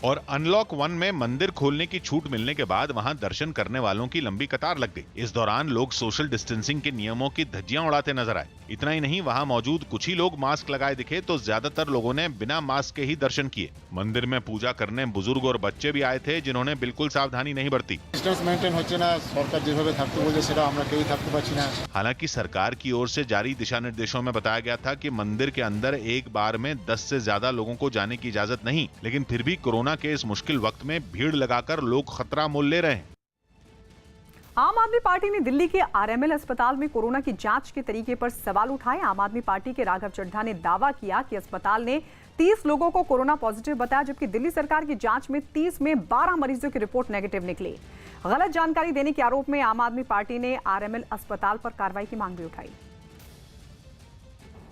Speaker 2: और अनलॉक 1 में मंदिर खोलने की छूट मिलने के बाद वहां दर्शन करने वालों की लंबी कतार लग गई। इस दौरान लोग सोशल डिस्टेंसिंग के नियमों की धज्जियां उड़ाते नजर आए। इतना ही नहीं, वहां मौजूद कुछ ही लोग मास्क लगाए दिखे तो ज्यादातर लोगों ने बिना मास्क के ही दर्शन किए। मंदिर में पूजा करने बुजुर्ग और बच्चे भी आए थे, जिन्होंने बिल्कुल सावधानी नहीं बरती। हालांकि सरकार की ओर से जारी दिशा निर्देशों में बताया गया था कि मंदिर के अंदर एक बार में 10 से ज्यादा लोगों को जाने की इजाजत नहीं, लेकिन फिर भी कोरोना के इस मुश्किल वक्त में भीड़ लगाकर लोग खतरा मोल ले रहे हैं।
Speaker 4: आम आदमी पार्टी ने दिल्ली के आरएमएल अस्पताल में कोरोना की जांच के तरीके पर सवाल उठाए। आम आदमी पार्टी के राघव चड्ढा ने दावा किया कि अस्पताल ने 30 लोगों को कोरोना पॉजिटिव बताया, जबकि दिल्ली सरकार की जांच में 30 में 12 मरीजों की रिपोर्ट नेगेटिव निकली। गलत जानकारी देने के आरोप में आम आदमी पार्टी ने आरएमएल अस्पताल पर कार्रवाई की मांग भी उठाई।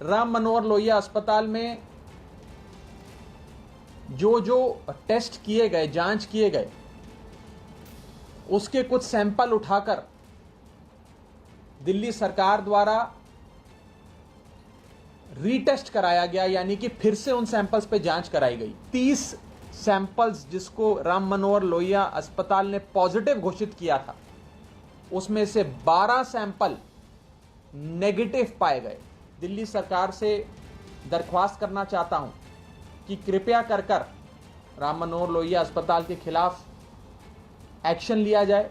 Speaker 8: राम मनोहर लोहिया अस्पताल में जो टेस्ट किए गए, जांच किए गए, उसके कुछ सैंपल उठाकर दिल्ली सरकार द्वारा रीटेस्ट कराया गया, यानी कि फिर से उन सैंपल्स पे जांच कराई गई। 30 सैंपल्स जिसको राम मनोहर लोहिया अस्पताल ने पॉजिटिव घोषित किया था, उसमें से 12 सैंपल नेगेटिव पाए गए। दिल्ली सरकार से दरख्वास्त करना चाहता हूं कि कृपया कर राम मनोहर लोहिया अस्पताल के खिलाफ एक्शन लिया जाए।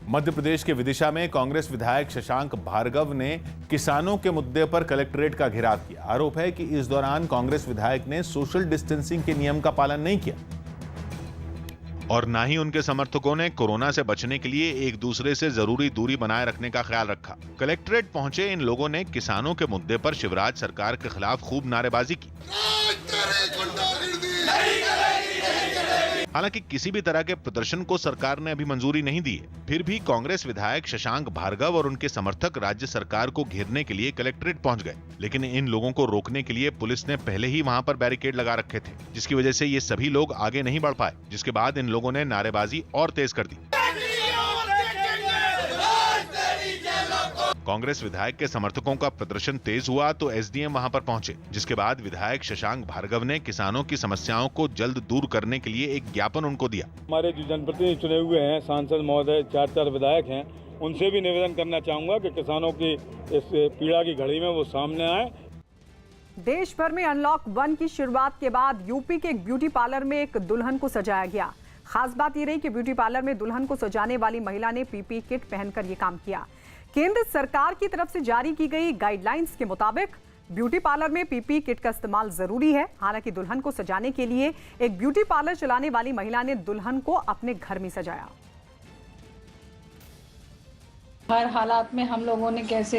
Speaker 1: मध्य प्रदेश के विदिशा में कांग्रेस विधायक शशांक भार्गव ने किसानों के मुद्दे पर कलेक्ट्रेट का घेराव किया। आरोप है कि इस दौरान कांग्रेस विधायक ने सोशल डिस्टेंसिंग के नियम का पालन नहीं किया
Speaker 2: और ना ही उनके समर्थकों ने कोरोना से बचने के लिए एक दूसरे से जरूरी दूरी बनाए रखने का ख्याल रखा। कलेक्ट्रेट पहुंचे इन लोगों ने किसानों के मुद्दे पर शिवराज सरकार के खिलाफ खूब नारेबाजी की। हालांकि किसी भी तरह के प्रदर्शन को सरकार ने अभी मंजूरी नहीं दी है। फिर भी कांग्रेस विधायक शशांक भार्गव और उनके समर्थक राज्य सरकार को घेरने के लिए कलेक्ट्रेट पहुंच गए, लेकिन इन लोगों को रोकने के लिए पुलिस ने पहले ही वहां पर बैरिकेड लगा रखे थे, जिसकी वजह से ये सभी लोग आगे नहीं बढ़ पाए, जिसके बाद इन लोगों ने नारेबाजी और तेज कर दी। कांग्रेस विधायक के समर्थकों का प्रदर्शन तेज हुआ तो एसडीएम वहां पर पहुंचे, जिसके बाद विधायक शशांक भार्गव ने किसानों की समस्याओं को जल्द दूर करने के लिए एक ज्ञापन उनको दिया।
Speaker 24: हमारे जो जनप्रतिनिधि चुने हुए हैं, सांसद महोदय 4 विधायक हैं, उनसे भी निवेदन करना चाहूंगा कि किसानों की इस पीड़ा की घड़ी में वो सामने आए।
Speaker 4: देश भर में अनलॉक 1 की शुरुआत के बाद यूपी के एक ब्यूटी पार्लर में एक दुल्हन को सजाया गया। खास बात यह रही कि ब्यूटी पार्लर में दुल्हन को सजाने वाली महिला ने पीपीई किट पहनकर यह काम किया। केंद्र सरकार की तरफ से जारी की गई गाइडलाइंस के मुताबिक ब्यूटी पार्लर में पीपीई किट का इस्तेमाल जरूरी है। हालांकि दुल्हन को सजाने के लिए एक ब्यूटी पार्लर चलाने वाली महिला ने दुल्हन को अपने घर में सजाया।
Speaker 9: हर हालात में हम लोगों ने कैसे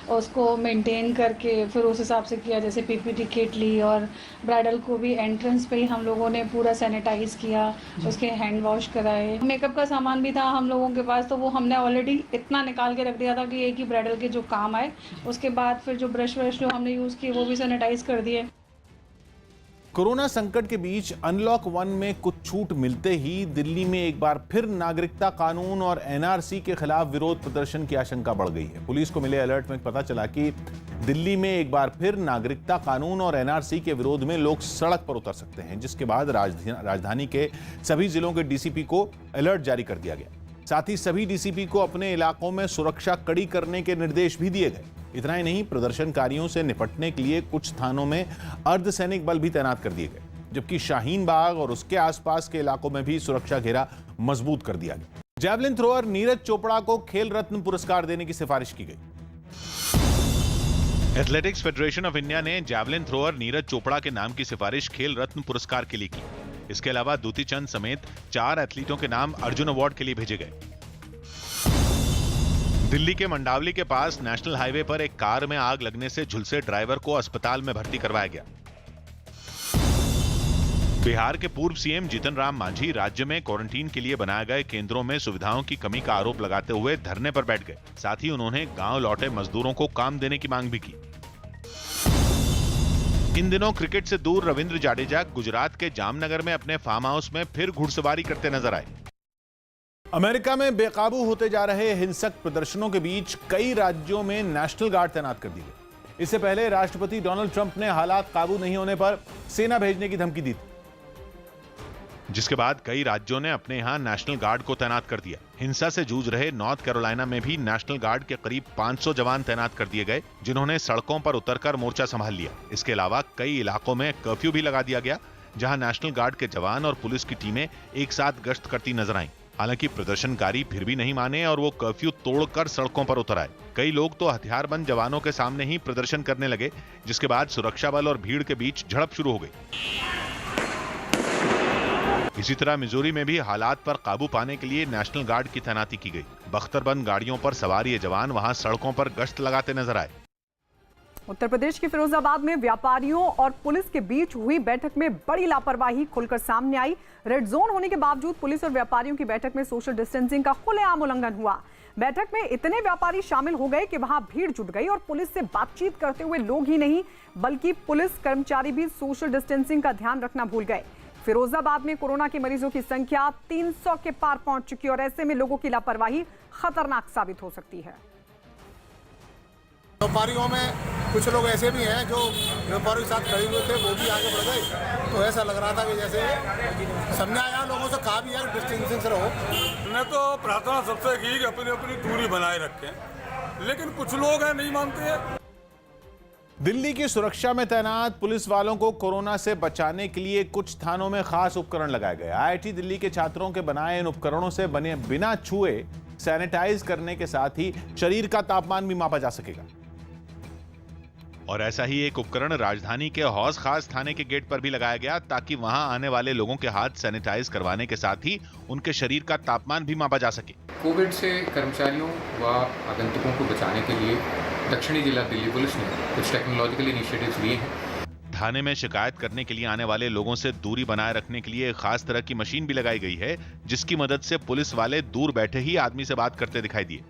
Speaker 9: उसको मेंटेन करके फिर उस हिसाब से किया, जैसे पीपीई किट ली और ब्राइडल को भी एंट्रेंस पे ही हम लोगों ने पूरा सैनिटाइज किया, उसके हैंड वॉश कराए। मेकअप का सामान भी था हम लोगों के पास, तो वो हमने ऑलरेडी इतना निकाल के रख दिया था कि एक ही ब्राइडल के जो काम आए। उसके बाद फिर जो ब्रश व्रश जो हमने यूज़ किए वो भी सैनिटाइज कर दिए।
Speaker 1: कोरोना संकट के बीच अनलॉक 1 में कुछ छूट मिलते ही दिल्ली में एक बार फिर नागरिकता कानून और एनआरसी के खिलाफ विरोध प्रदर्शन की आशंका बढ़ गई है। पुलिस को मिले अलर्ट में पता चला कि दिल्ली में एक बार फिर नागरिकता कानून और एनआरसी के विरोध में लोग सड़क पर उतर सकते हैं, जिसके बाद राजधानी के सभी जिलों के डीसीपी को अलर्ट जारी कर दिया गया। साथ ही सभी डीसीपी को अपने इलाकों में सुरक्षा कड़ी करने के निर्देश भी दिए गए। इतना ही नहीं, प्रदर्शनकारियों से निपटने के लिए कुछ थानों में अर्धसैनिक बल भी तैनात कर दिए गए, जबकि शाहीन बाग और उसके आसपास के इलाकों में भी सुरक्षा घेरा मजबूत कर दिया गया। जैवलिन थ्रोअर नीरज चोपड़ा को खेल रत्न पुरस्कार देने की सिफारिश की गई।
Speaker 2: एथलेटिक्स फेडरेशन ऑफ इंडिया ने जैवलिन थ्रोअर नीरज चोपड़ा के नाम की सिफारिश खेल रत्न पुरस्कार के लिए की। इसके अलावा दूती चंद समेत 4 एथलीटों के नाम अर्जुन अवार्ड के लिए भेजे गए। दिल्ली के मंडावली के पास नेशनल हाईवे पर एक कार में आग लगने से झुलसे ड्राइवर को अस्पताल में भर्ती करवाया गया। बिहार के पूर्व सीएम जीतन राम मांझी राज्य में क्वारंटीन के लिए बनाए गए केंद्रों में सुविधाओं की कमी का आरोप लगाते हुए धरने पर बैठ गए। साथ ही उन्होंने गांव लौटे मजदूरों को काम देने की मांग भी की। इन दिनों क्रिकेट से दूर रविंद्र जाडेजा गुजरात के जामनगर में अपने फार्म हाउस में फिर घुड़सवारी करते नजर आए।
Speaker 1: अमेरिका में बेकाबू होते जा रहे हिंसक प्रदर्शनों के बीच कई राज्यों में नेशनल गार्ड तैनात कर दी गई। इससे पहले राष्ट्रपति डोनाल्ड ट्रंप ने हालात काबू नहीं होने पर सेना भेजने की धमकी दी थी,
Speaker 2: जिसके बाद कई राज्यों ने अपने यहां नेशनल गार्ड को तैनात कर दिया। हिंसा से जूझ रहे नॉर्थ कैरोलिना में भी नेशनल गार्ड के करीब 500 जवान तैनात कर दिए गए, जिन्होंने सड़कों पर उतरकर मोर्चा संभाल लिया। इसके अलावा कई इलाकों में कर्फ्यू भी लगा दिया गया, जहां नेशनल गार्ड के जवान और पुलिस की टीमें एक साथ गश्त करती नजर आईं। हालांकि प्रदर्शनकारी फिर भी नहीं माने और वो कर्फ्यू तोड़कर सड़कों पर उतर आए। कई लोग तो हथियारबंद जवानों के सामने ही प्रदर्शन करने लगे, जिसके बाद सुरक्षा बल और भीड़ के बीच झड़प शुरू हो गई। इसी तरह मिजोरी में भी हालात पर काबू पाने के लिए नेशनल गार्ड की तैनाती की गई। बख्तरबंद गाड़ियों पर सवार ये जवान वहां सड़कों पर गश्त लगाते नजर आए।
Speaker 4: उत्तर प्रदेश के फिरोजाबाद में व्यापारियों और पुलिस के बीच हुई बैठक में बड़ी लापरवाही खुलकर सामने आई। रेड जोन होने के बावजूद पुलिस और व्यापारियों की बैठक में सोशल डिस्टेंसिंग का खुलेआम उल्लंघन हुआ। बैठक में इतने व्यापारी शामिल हो गए कि वहां भीड़ जुट गई और पुलिस से बातचीत करते हुए लोग ही नहीं बल्कि पुलिस कर्मचारी भी सोशल डिस्टेंसिंग का ध्यान रखना भूल गए। फिरोजाबाद में कोरोना के मरीजों की संख्या 300 के पार पहुंच चुकी है और ऐसे में लोगों की लापरवाही खतरनाक साबित हो सकती है।
Speaker 10: व्यापारियों में कुछ लोग ऐसे भी हैं जो व्यापारियों के साथ खड़े हुए थे, वो भी आगे बढ़ गए। तो ऐसा लग रहा था कि जैसे समझ आया, लोगों से कहा भी है डिस्टेंसिंग से रहो।
Speaker 24: मैं तो प्रार्थना सबसे की कि अपनी अपनी दूरी बनाए रखें, लेकिन कुछ लोग हैं नहीं मानते हैं।
Speaker 1: दिल्ली की सुरक्षा में तैनात पुलिस वालों को कोरोना से बचाने के लिए कुछ थानों में खास उपकरण लगाए गए। आईआईटी दिल्ली के छात्रों के बनाए इन उपकरणों से बने बिना छुए सैनिटाइज करने के साथ ही शरीर का तापमान भी मापा जा सकेगा।
Speaker 2: और ऐसा ही एक उपकरण राजधानी के हौज खास थाने के गेट पर भी लगाया गया, ताकि वहां आने वाले लोगों के हाथ सैनिटाइज करवाने के साथ ही उनके शरीर का तापमान भी मापा जा सके।
Speaker 12: कोविड से कर्मचारियों व आगंतुकों को बचाने के लिए दक्षिणी जिला दिल्ली पुलिस ने कुछ टेक्नोलॉजिकल इनिशिएटिव्स लिए हैं।
Speaker 2: थाने में शिकायत करने के लिए आने वाले लोगों से दूरी बनाए रखने के लिए एक खास तरह की मशीन भी लगाई गई है, जिसकी मदद से पुलिस वाले दूर बैठे ही आदमी से बात करते दिखाई दिए।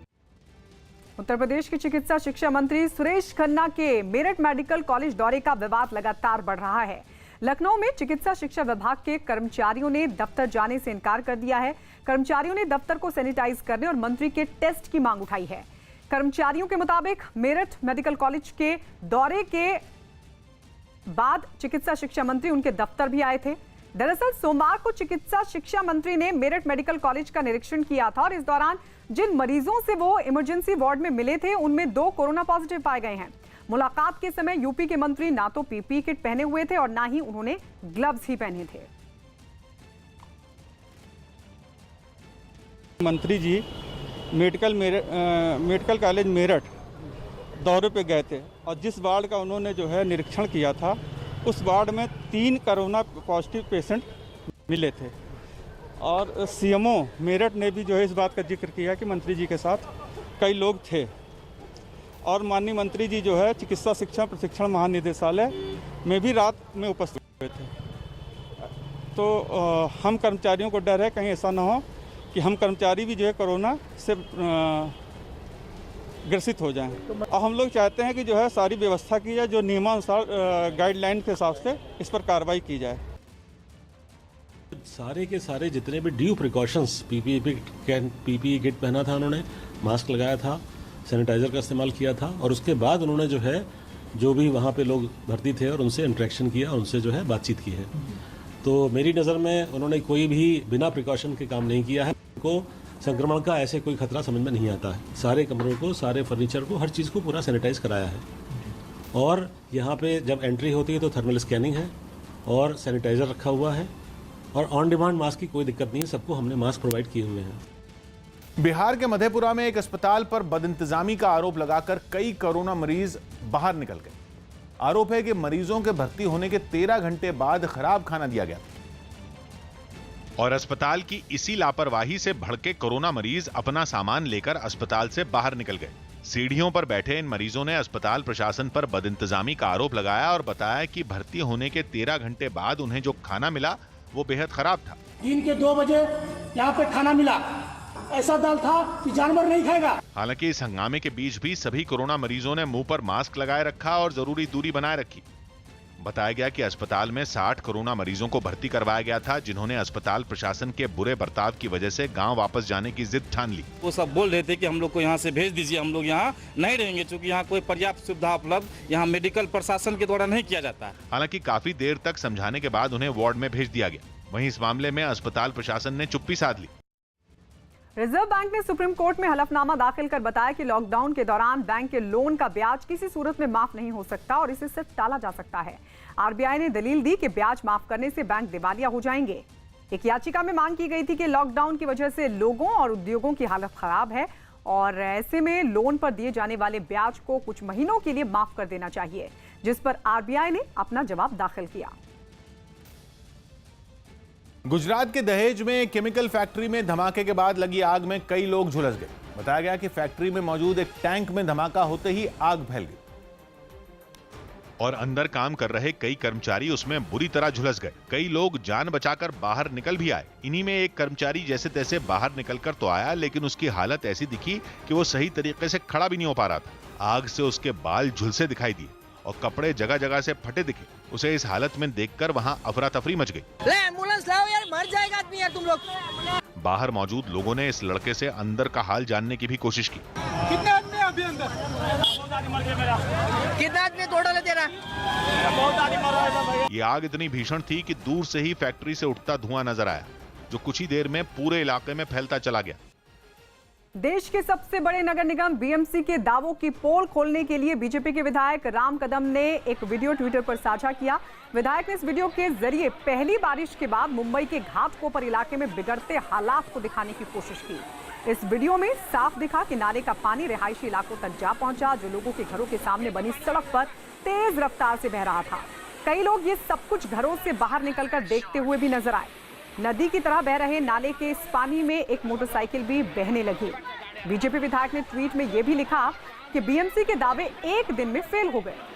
Speaker 4: उत्तर प्रदेश के चिकित्सा शिक्षा मंत्री सुरेश खन्ना के मेरठ मेडिकल कॉलेज दौरे का विवाद लगातार बढ़ रहा है। लखनऊ में चिकित्सा शिक्षा विभाग के कर्मचारियों ने दफ्तर जाने से इनकार कर दिया है। कर्मचारियों ने दफ्तर को सैनिटाइज करने और मंत्री के टेस्ट की मांग उठाई है। कर्मचारियों के मुताबिक मेरठ मेडिकल कॉलेज के दौरे के बाद चिकित्सा शिक्षा मंत्री उनके दफ्तर भी आए थे। दरअसल सोमवार को चिकित्सा शिक्षा मंत्री ने मेरठ मेडिकल कॉलेज का निरीक्षण किया था और इस दौरान जिन मरीजों से वो इमरजेंसी वार्ड में मिले थे उनमें 2 कोरोना पॉजिटिव पाए गए हैं। मुलाकात के समय यूपी के मंत्री ना तो पीपीई किट पहने हुए थे और ना ही उन्होंने ग्लव्स ही पहने थे।
Speaker 13: मंत्री जी मेडिकल कॉलेज मेरठ
Speaker 11: दौरे पे गए थे और जिस वार्ड का उन्होंने जो है निरीक्षण किया था उस वार्ड में 3 कोरोना पॉजिटिव पेशेंट मिले थे। और सीएमओ मेरठ ने भी जो है इस बात का जिक्र किया कि मंत्री जी के साथ कई लोग थे और माननीय मंत्री जी जो है चिकित्सा शिक्षा प्रशिक्षण महानिदेशालय में भी रात में उपस्थित हुए थे। तो हम कर्मचारियों को डर है कहीं ऐसा ना हो कि हम कर्मचारी भी जो है कोरोना से ग्रसित हो जाएं। और हम लोग चाहते हैं कि जो है सारी व्यवस्था की जाए, जो नियमानुसार गाइडलाइन के हिसाब से इस पर कार्रवाई की जाए।
Speaker 13: सारे के सारे जितने भी ड्यू प्रिकॉशंस, पीपीई किट पहना था उन्होंने, मास्क लगाया था, सैनिटाइजर का इस्तेमाल किया था और उसके बाद उन्होंने जो है जो भी वहाँ पे लोग भर्ती थे और उनसे इंटरेक्शन किया, उनसे जो है बातचीत की है। तो मेरी नज़र में उन्होंने कोई भी बिना प्रिकॉशन के काम नहीं किया है। उनको संक्रमण का ऐसे कोई खतरा समझ में नहीं आता है। सारे कमरों को, सारे फर्नीचर को, हर चीज़ को पूरा सैनिटाइज कराया है। और यहाँ पे जब एंट्री होती है तो थर्मल स्कैनिंग है और सैनिटाइज़र रखा हुआ है और ऑन डिमांड मास्क की कोई दिक्कत नहीं है। सबको हमने मास्क प्रोवाइड किए हुए हैं।
Speaker 1: बिहार के मधेपुरा में एक अस्पताल पर बदइंतजामी का आरोप लगाकर कई कोरोना मरीज बाहर निकल गए। आरोप है कि मरीजों के भर्ती होने के 13 घंटे बाद खराब खाना दिया गया
Speaker 2: और अस्पताल की इसी लापरवाही से भड़के कोरोना मरीज अपना सामान लेकर अस्पताल से बाहर निकल गए। सीढ़ियों पर बैठे इन मरीजों ने अस्पताल प्रशासन पर बदइंतजामी का आरोप लगाया और बताया कि भर्ती होने के 13 घंटे बाद उन्हें जो खाना मिला वो बेहद खराब था।
Speaker 14: दिन के 2 बजे यहाँ पे खाना मिला, ऐसा दाल था कि जानवर नहीं खाएगा।
Speaker 2: हालांकि इस हंगामे के बीच भी सभी कोरोना मरीजों ने मुंह पर मास्क लगाए रखा और जरूरी दूरी बनाए रखी। बताया गया कि अस्पताल में 60 कोरोना मरीजों को भर्ती करवाया गया था, जिन्होंने अस्पताल प्रशासन के बुरे बर्ताव की वजह से गांव वापस जाने की जिद ठान ली।
Speaker 15: वो सब बोल रहे थे कि हम लोग को यहाँ से भेज दीजिए, हम लोग यहाँ नहीं रहेंगे, क्योंकि यहाँ कोई पर्याप्त सुविधा उपलब्ध यहाँ मेडिकल प्रशासन के द्वारा नहीं किया जाता है।
Speaker 2: हालांकि काफी देर तक समझाने के बाद उन्हें वार्ड में भेज दिया गया। वहीं इस मामले में अस्पताल प्रशासन ने चुप्पी साध ली।
Speaker 4: रिजर्व बैंक ने सुप्रीम कोर्ट में हलफनामा दाखिल कर बताया कि लॉकडाउन के दौरान बैंक के लोन का ब्याज किसी सूरत में माफ नहीं हो सकता और इसे सिर्फ टाला जा सकता है। आरबीआई ने दलील दी कि ब्याज माफ करने से बैंक दिवालिया हो जाएंगे। एक याचिका में मांग की गई थी कि लॉकडाउन की वजह से लोगों और उद्योगों की हालत खराब है और ऐसे में लोन पर दिए जाने वाले ब्याज को कुछ महीनों के लिए माफ कर देना चाहिए, जिस पर आरबीआई ने अपना जवाब दाखिल किया।
Speaker 1: गुजरात के दहेज में केमिकल फैक्ट्री में धमाके के बाद लगी आग में कई लोग झुलस गए। बताया गया कि फैक्ट्री में मौजूद एक टैंक में धमाका होते ही आग फैल गई
Speaker 2: और अंदर काम कर रहे कई कर्मचारी उसमें बुरी तरह झुलस गए। कई लोग जान बचाकर बाहर निकल भी आए। इन्हीं में एक कर्मचारी जैसे तैसे बाहर निकलकर तो आया, लेकिन उसकी हालत ऐसी दिखी कि वो सही तरीके से खड़ा भी नहीं हो पा रहा था। आग से उसके बाल झुलसे दिखाई दिए और कपड़े जगह जगह से फटे दिखे। उसे इस हालत में देखकर वहां अफरा तफरी मच गई।
Speaker 25: एम्बुलेंस लाओ यार, मर जाएगा आदमी यार तुम लोग।
Speaker 2: बाहर मौजूद लोगों ने इस लड़के से अंदर का हाल जानने की भी कोशिश की।
Speaker 25: कितने आदमी अभी अंदर? कितना आदमी टोटल है तेरा?
Speaker 2: ये आग इतनी भीषण थी कि दूर से ही फैक्ट्री से उठता धुआं नजर आया, जो कुछ ही देर में पूरे इलाके में फैलता चला गया।
Speaker 4: देश के सबसे बड़े नगर निगम बीएमसी के दावों की पोल खोलने के लिए बीजेपी के विधायक राम कदम ने एक वीडियो ट्विटर पर साझा किया। विधायक ने इस वीडियो के जरिए पहली बारिश के बाद मुंबई के घाटकोपर इलाके में बिगड़ते हालात को दिखाने की कोशिश की। इस वीडियो में साफ दिखा कि नाले का पानी रिहायशी इलाकों तक जा पहुंचा, जो लोगों के घरों के सामने बनी सड़क पर तेज रफ्तार से बह रहा था। कई लोग ये सब कुछ घरों से बाहर निकलकर देखते हुए भी नजर आए। नदी की तरह बह रहे नाले के इस पानी में एक मोटरसाइकिल भी बहने लगी। बीजेपी विधायक ने ट्वीट में यह भी लिखा कि बीएमसी के दावे एक दिन में फेल हो गए।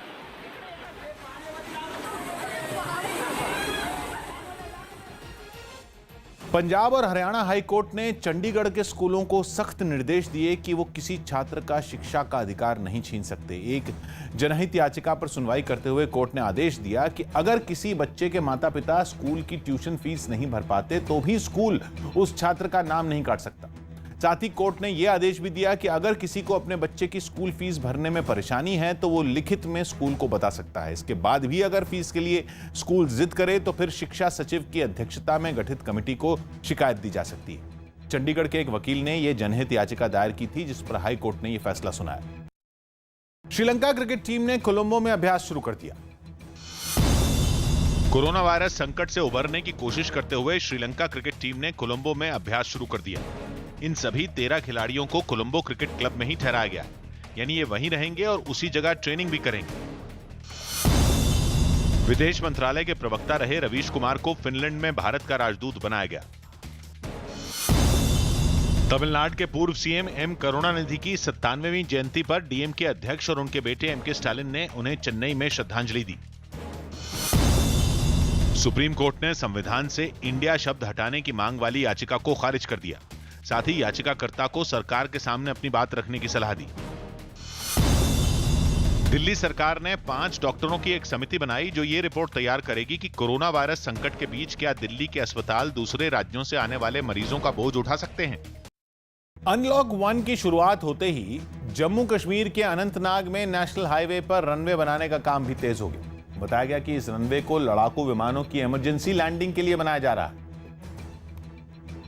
Speaker 1: पंजाब और हरियाणा हाई कोर्ट ने चंडीगढ़ के स्कूलों को सख्त निर्देश दिए कि वो किसी छात्र का शिक्षा का अधिकार नहीं छीन सकते। एक जनहित याचिका पर सुनवाई करते हुए कोर्ट ने आदेश दिया कि अगर किसी बच्चे के माता पिता स्कूल की ट्यूशन फीस नहीं भर पाते तो भी स्कूल उस छात्र का नाम नहीं काट सकता। साथ ही कोर्ट ने यह आदेश भी दिया कि अगर किसी को अपने बच्चे की स्कूल फीस भरने में परेशानी है तो वो लिखित में स्कूल को बता सकता है। इसके बाद भी अगर फीस के लिए स्कूल जिद करे तो फिर शिक्षा सचिव की अध्यक्षता में गठित कमेटी को शिकायत दी जा सकती है। चंडीगढ़ के एक वकील ने यह जनहित याचिका दायर की थी, जिस पर हाई कोर्ट ने यह फैसला सुनाया। श्रीलंका क्रिकेट टीम ने कोलंबो में अभ्यास शुरू कर दिया।
Speaker 2: कोरोना वायरस संकट से उबरने की कोशिश करते हुए श्रीलंका क्रिकेट टीम ने कोलंबो में अभ्यास शुरू कर दिया। इन सभी 13 खिलाड़ियों को कोलंबो क्रिकेट क्लब में ही ठहराया गया है। यानी ये वहीं रहेंगे और उसी जगह ट्रेनिंग भी करेंगे। विदेश मंत्रालय के प्रवक्ता रहे रवीश कुमार को फिनलैंड में भारत का राजदूत बनाया गया। तमिलनाडु के पूर्व सीएम एम करुणानिधि की 97वीं जयंती पर डीएमके अध्यक्ष और उनके बेटे एमके स्टालिन ने उन्हें चेन्नई में श्रद्धांजलि दी। सुप्रीम कोर्ट ने संविधान से इंडिया शब्द हटाने की मांग वाली याचिका को खारिज कर दिया। साथ ही याचिकाकर्ता को सरकार के सामने अपनी बात रखने की सलाह दी। दिल्ली सरकार ने 5 डॉक्टरों की एक समिति बनाई जो ये रिपोर्ट तैयार करेगी कि कोरोना वायरस संकट के बीच क्या दिल्ली के अस्पताल दूसरे राज्यों से आने वाले मरीजों का बोझ उठा सकते हैं।
Speaker 1: अनलॉक 1 की शुरुआत होते ही जम्मू कश्मीर के अनंतनाग में नेशनल हाईवे पर रनवे बनाने का काम भी तेज हो गया। बताया गया कि इस रनवे को लड़ाकू विमानों की इमरजेंसी लैंडिंग के लिए बनाया जा रहा है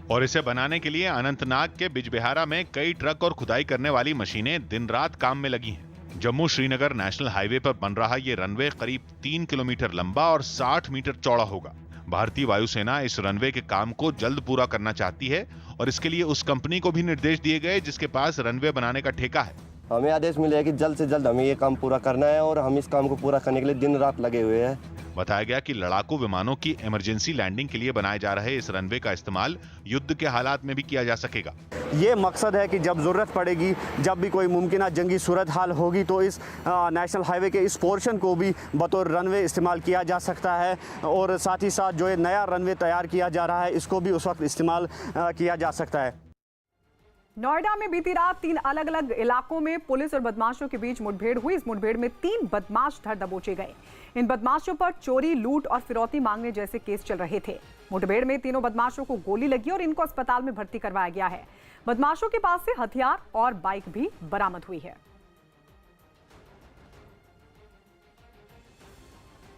Speaker 2: और इसे बनाने के लिए अनंतनाग के बिजबिहारा में कई ट्रक और खुदाई करने वाली मशीनें दिन रात काम में लगी हैं। जम्मू श्रीनगर नेशनल हाईवे पर बन रहा ये रनवे करीब 3 किलोमीटर लंबा और 60 मीटर चौड़ा होगा। भारतीय वायुसेना इस रनवे के काम को जल्द पूरा करना चाहती है और इसके लिए उस कंपनी को भी निर्देश दिए गए जिसके पास रनवे बनाने का ठेका है।
Speaker 5: हमें आदेश मिले है कि जल्द से जल्द हमें ये काम पूरा करना है और हम इस काम को पूरा करने के लिए दिन रात लगे हुए हैं।
Speaker 2: बताया गया कि लड़ाकू विमानों की इमरजेंसी लैंडिंग के लिए बनाए जा रहे इस रनवे का इस्तेमाल युद्ध के हालात में भी किया जा सकेगा।
Speaker 16: ये मकसद है कि जब ज़रूरत पड़ेगी, जब भी कोई मुमकिन जंगी सूरत हाल होगी तो इस नेशनल हाईवे के इस पोर्शन को भी बतौर रनवे इस्तेमाल किया जा सकता है और साथ ही साथ जो ये नया रनवे तैयार किया जा रहा है इसको भी उस वक्त इस्तेमाल किया जा सकता है।
Speaker 4: नोएडा में बीती रात 3 अलग अलग इलाकों में पुलिस और बदमाशों के बीच मुठभेड़ हुई। इस मुठभेड़ में 3 बदमाश धर दबोचे गए। इन बदमाशों पर चोरी, लूट और फिरौती मांगने जैसे केस चल रहे थे। मुठभेड़ में तीनों बदमाशों को गोली लगी और इनको अस्पताल में भर्ती करवाया गया है। बदमाशों के पास से हथियार और बाइक भी बरामद हुई है।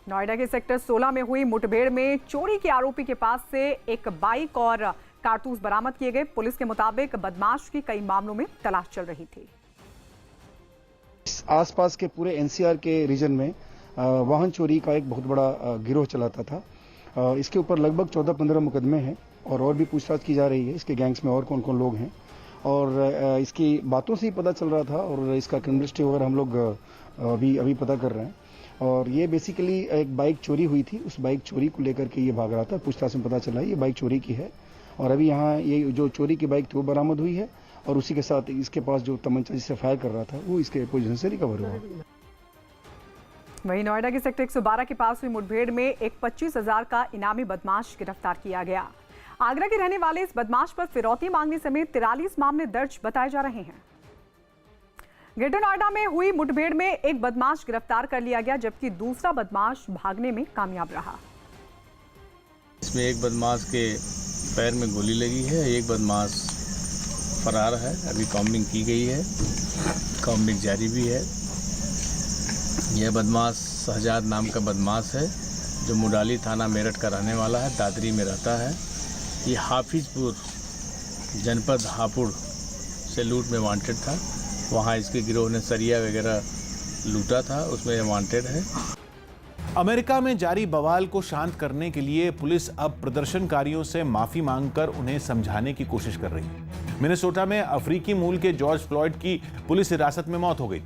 Speaker 4: नोएडा के सेक्टर 16 में हुई मुठभेड़ में चोरी के आरोपी के पास से एक बाइक और कारतूस बरामद किए गए। पुलिस के मुताबिक बदमाश की कई मामलों में तलाश चल रही थी।
Speaker 17: आसपास के पूरे एनसीआर के रीजन में वाहन चोरी का एक बहुत बड़ा गिरोह चलाता था। इसके ऊपर लगभग 14-15 मुकदमे हैं और भी पूछताछ की जा रही है। इसके गैंग्स में और कौन कौन लोग हैं और इसकी बातों से ही पता चल रहा था और इसका क्रिमिनल हिस्ट्री वगैरह हम लोग अभी पता कर रहे हैं। और ये बेसिकली एक बाइक चोरी हुई थी, उस बाइक चोरी को लेकर के ये भाग रहा था। पूछताछ में पता चला ये बाइक चोरी की है और अभी यहाँ ये जो चोरी की बाइक थी वो बरामद हुई है और उसी के साथ इसके पास जो तमंचा जिससे फायर कर रहा था वो इसके पोजीशन से रिकवर हुआ।
Speaker 4: वहीं नोएडा के सेक्टर 112 के पास हुई मुठभेड़ में एक 25,000 का इनामी बदमाश गिरफ्तार किया गया। आगरा के रहने वाले इस बदमाश पर फिरौती मांगने समेत 43 मामले दर्ज बताए जा रहे हैं। ग्रेटर नोएडा में हुई मुठभेड़ में एक बदमाश गिरफ्तार कर लिया गया जबकि दूसरा बदमाश भागने में कामयाब रहा।
Speaker 18: इसमें एक बदमाश के पैर में गोली लगी है, एक बदमाश फरार है। अभी काउंटिंग की गई है, काउंटिंग जारी भी है। यह बदमाश शहजाद नाम का बदमाश है जो मुडाली थाना मेरठ का रहने वाला है, दादरी में रहता है। ये हाफिजपुर जनपद हापुड़ से लूट में वांटेड था। वहाँ इसके गिरोह ने सरिया वगैरह लूटा था, उसमें वांटेड है।
Speaker 1: अमेरिका में जारी बवाल को शांत करने के लिए पुलिस अब प्रदर्शनकारियों से माफी मांगकर उन्हें समझाने की कोशिश कर रही है। मिनेसोटा में अफ्रीकी मूल के जॉर्ज फ्लॉयड की पुलिस हिरासत में मौत हो गई,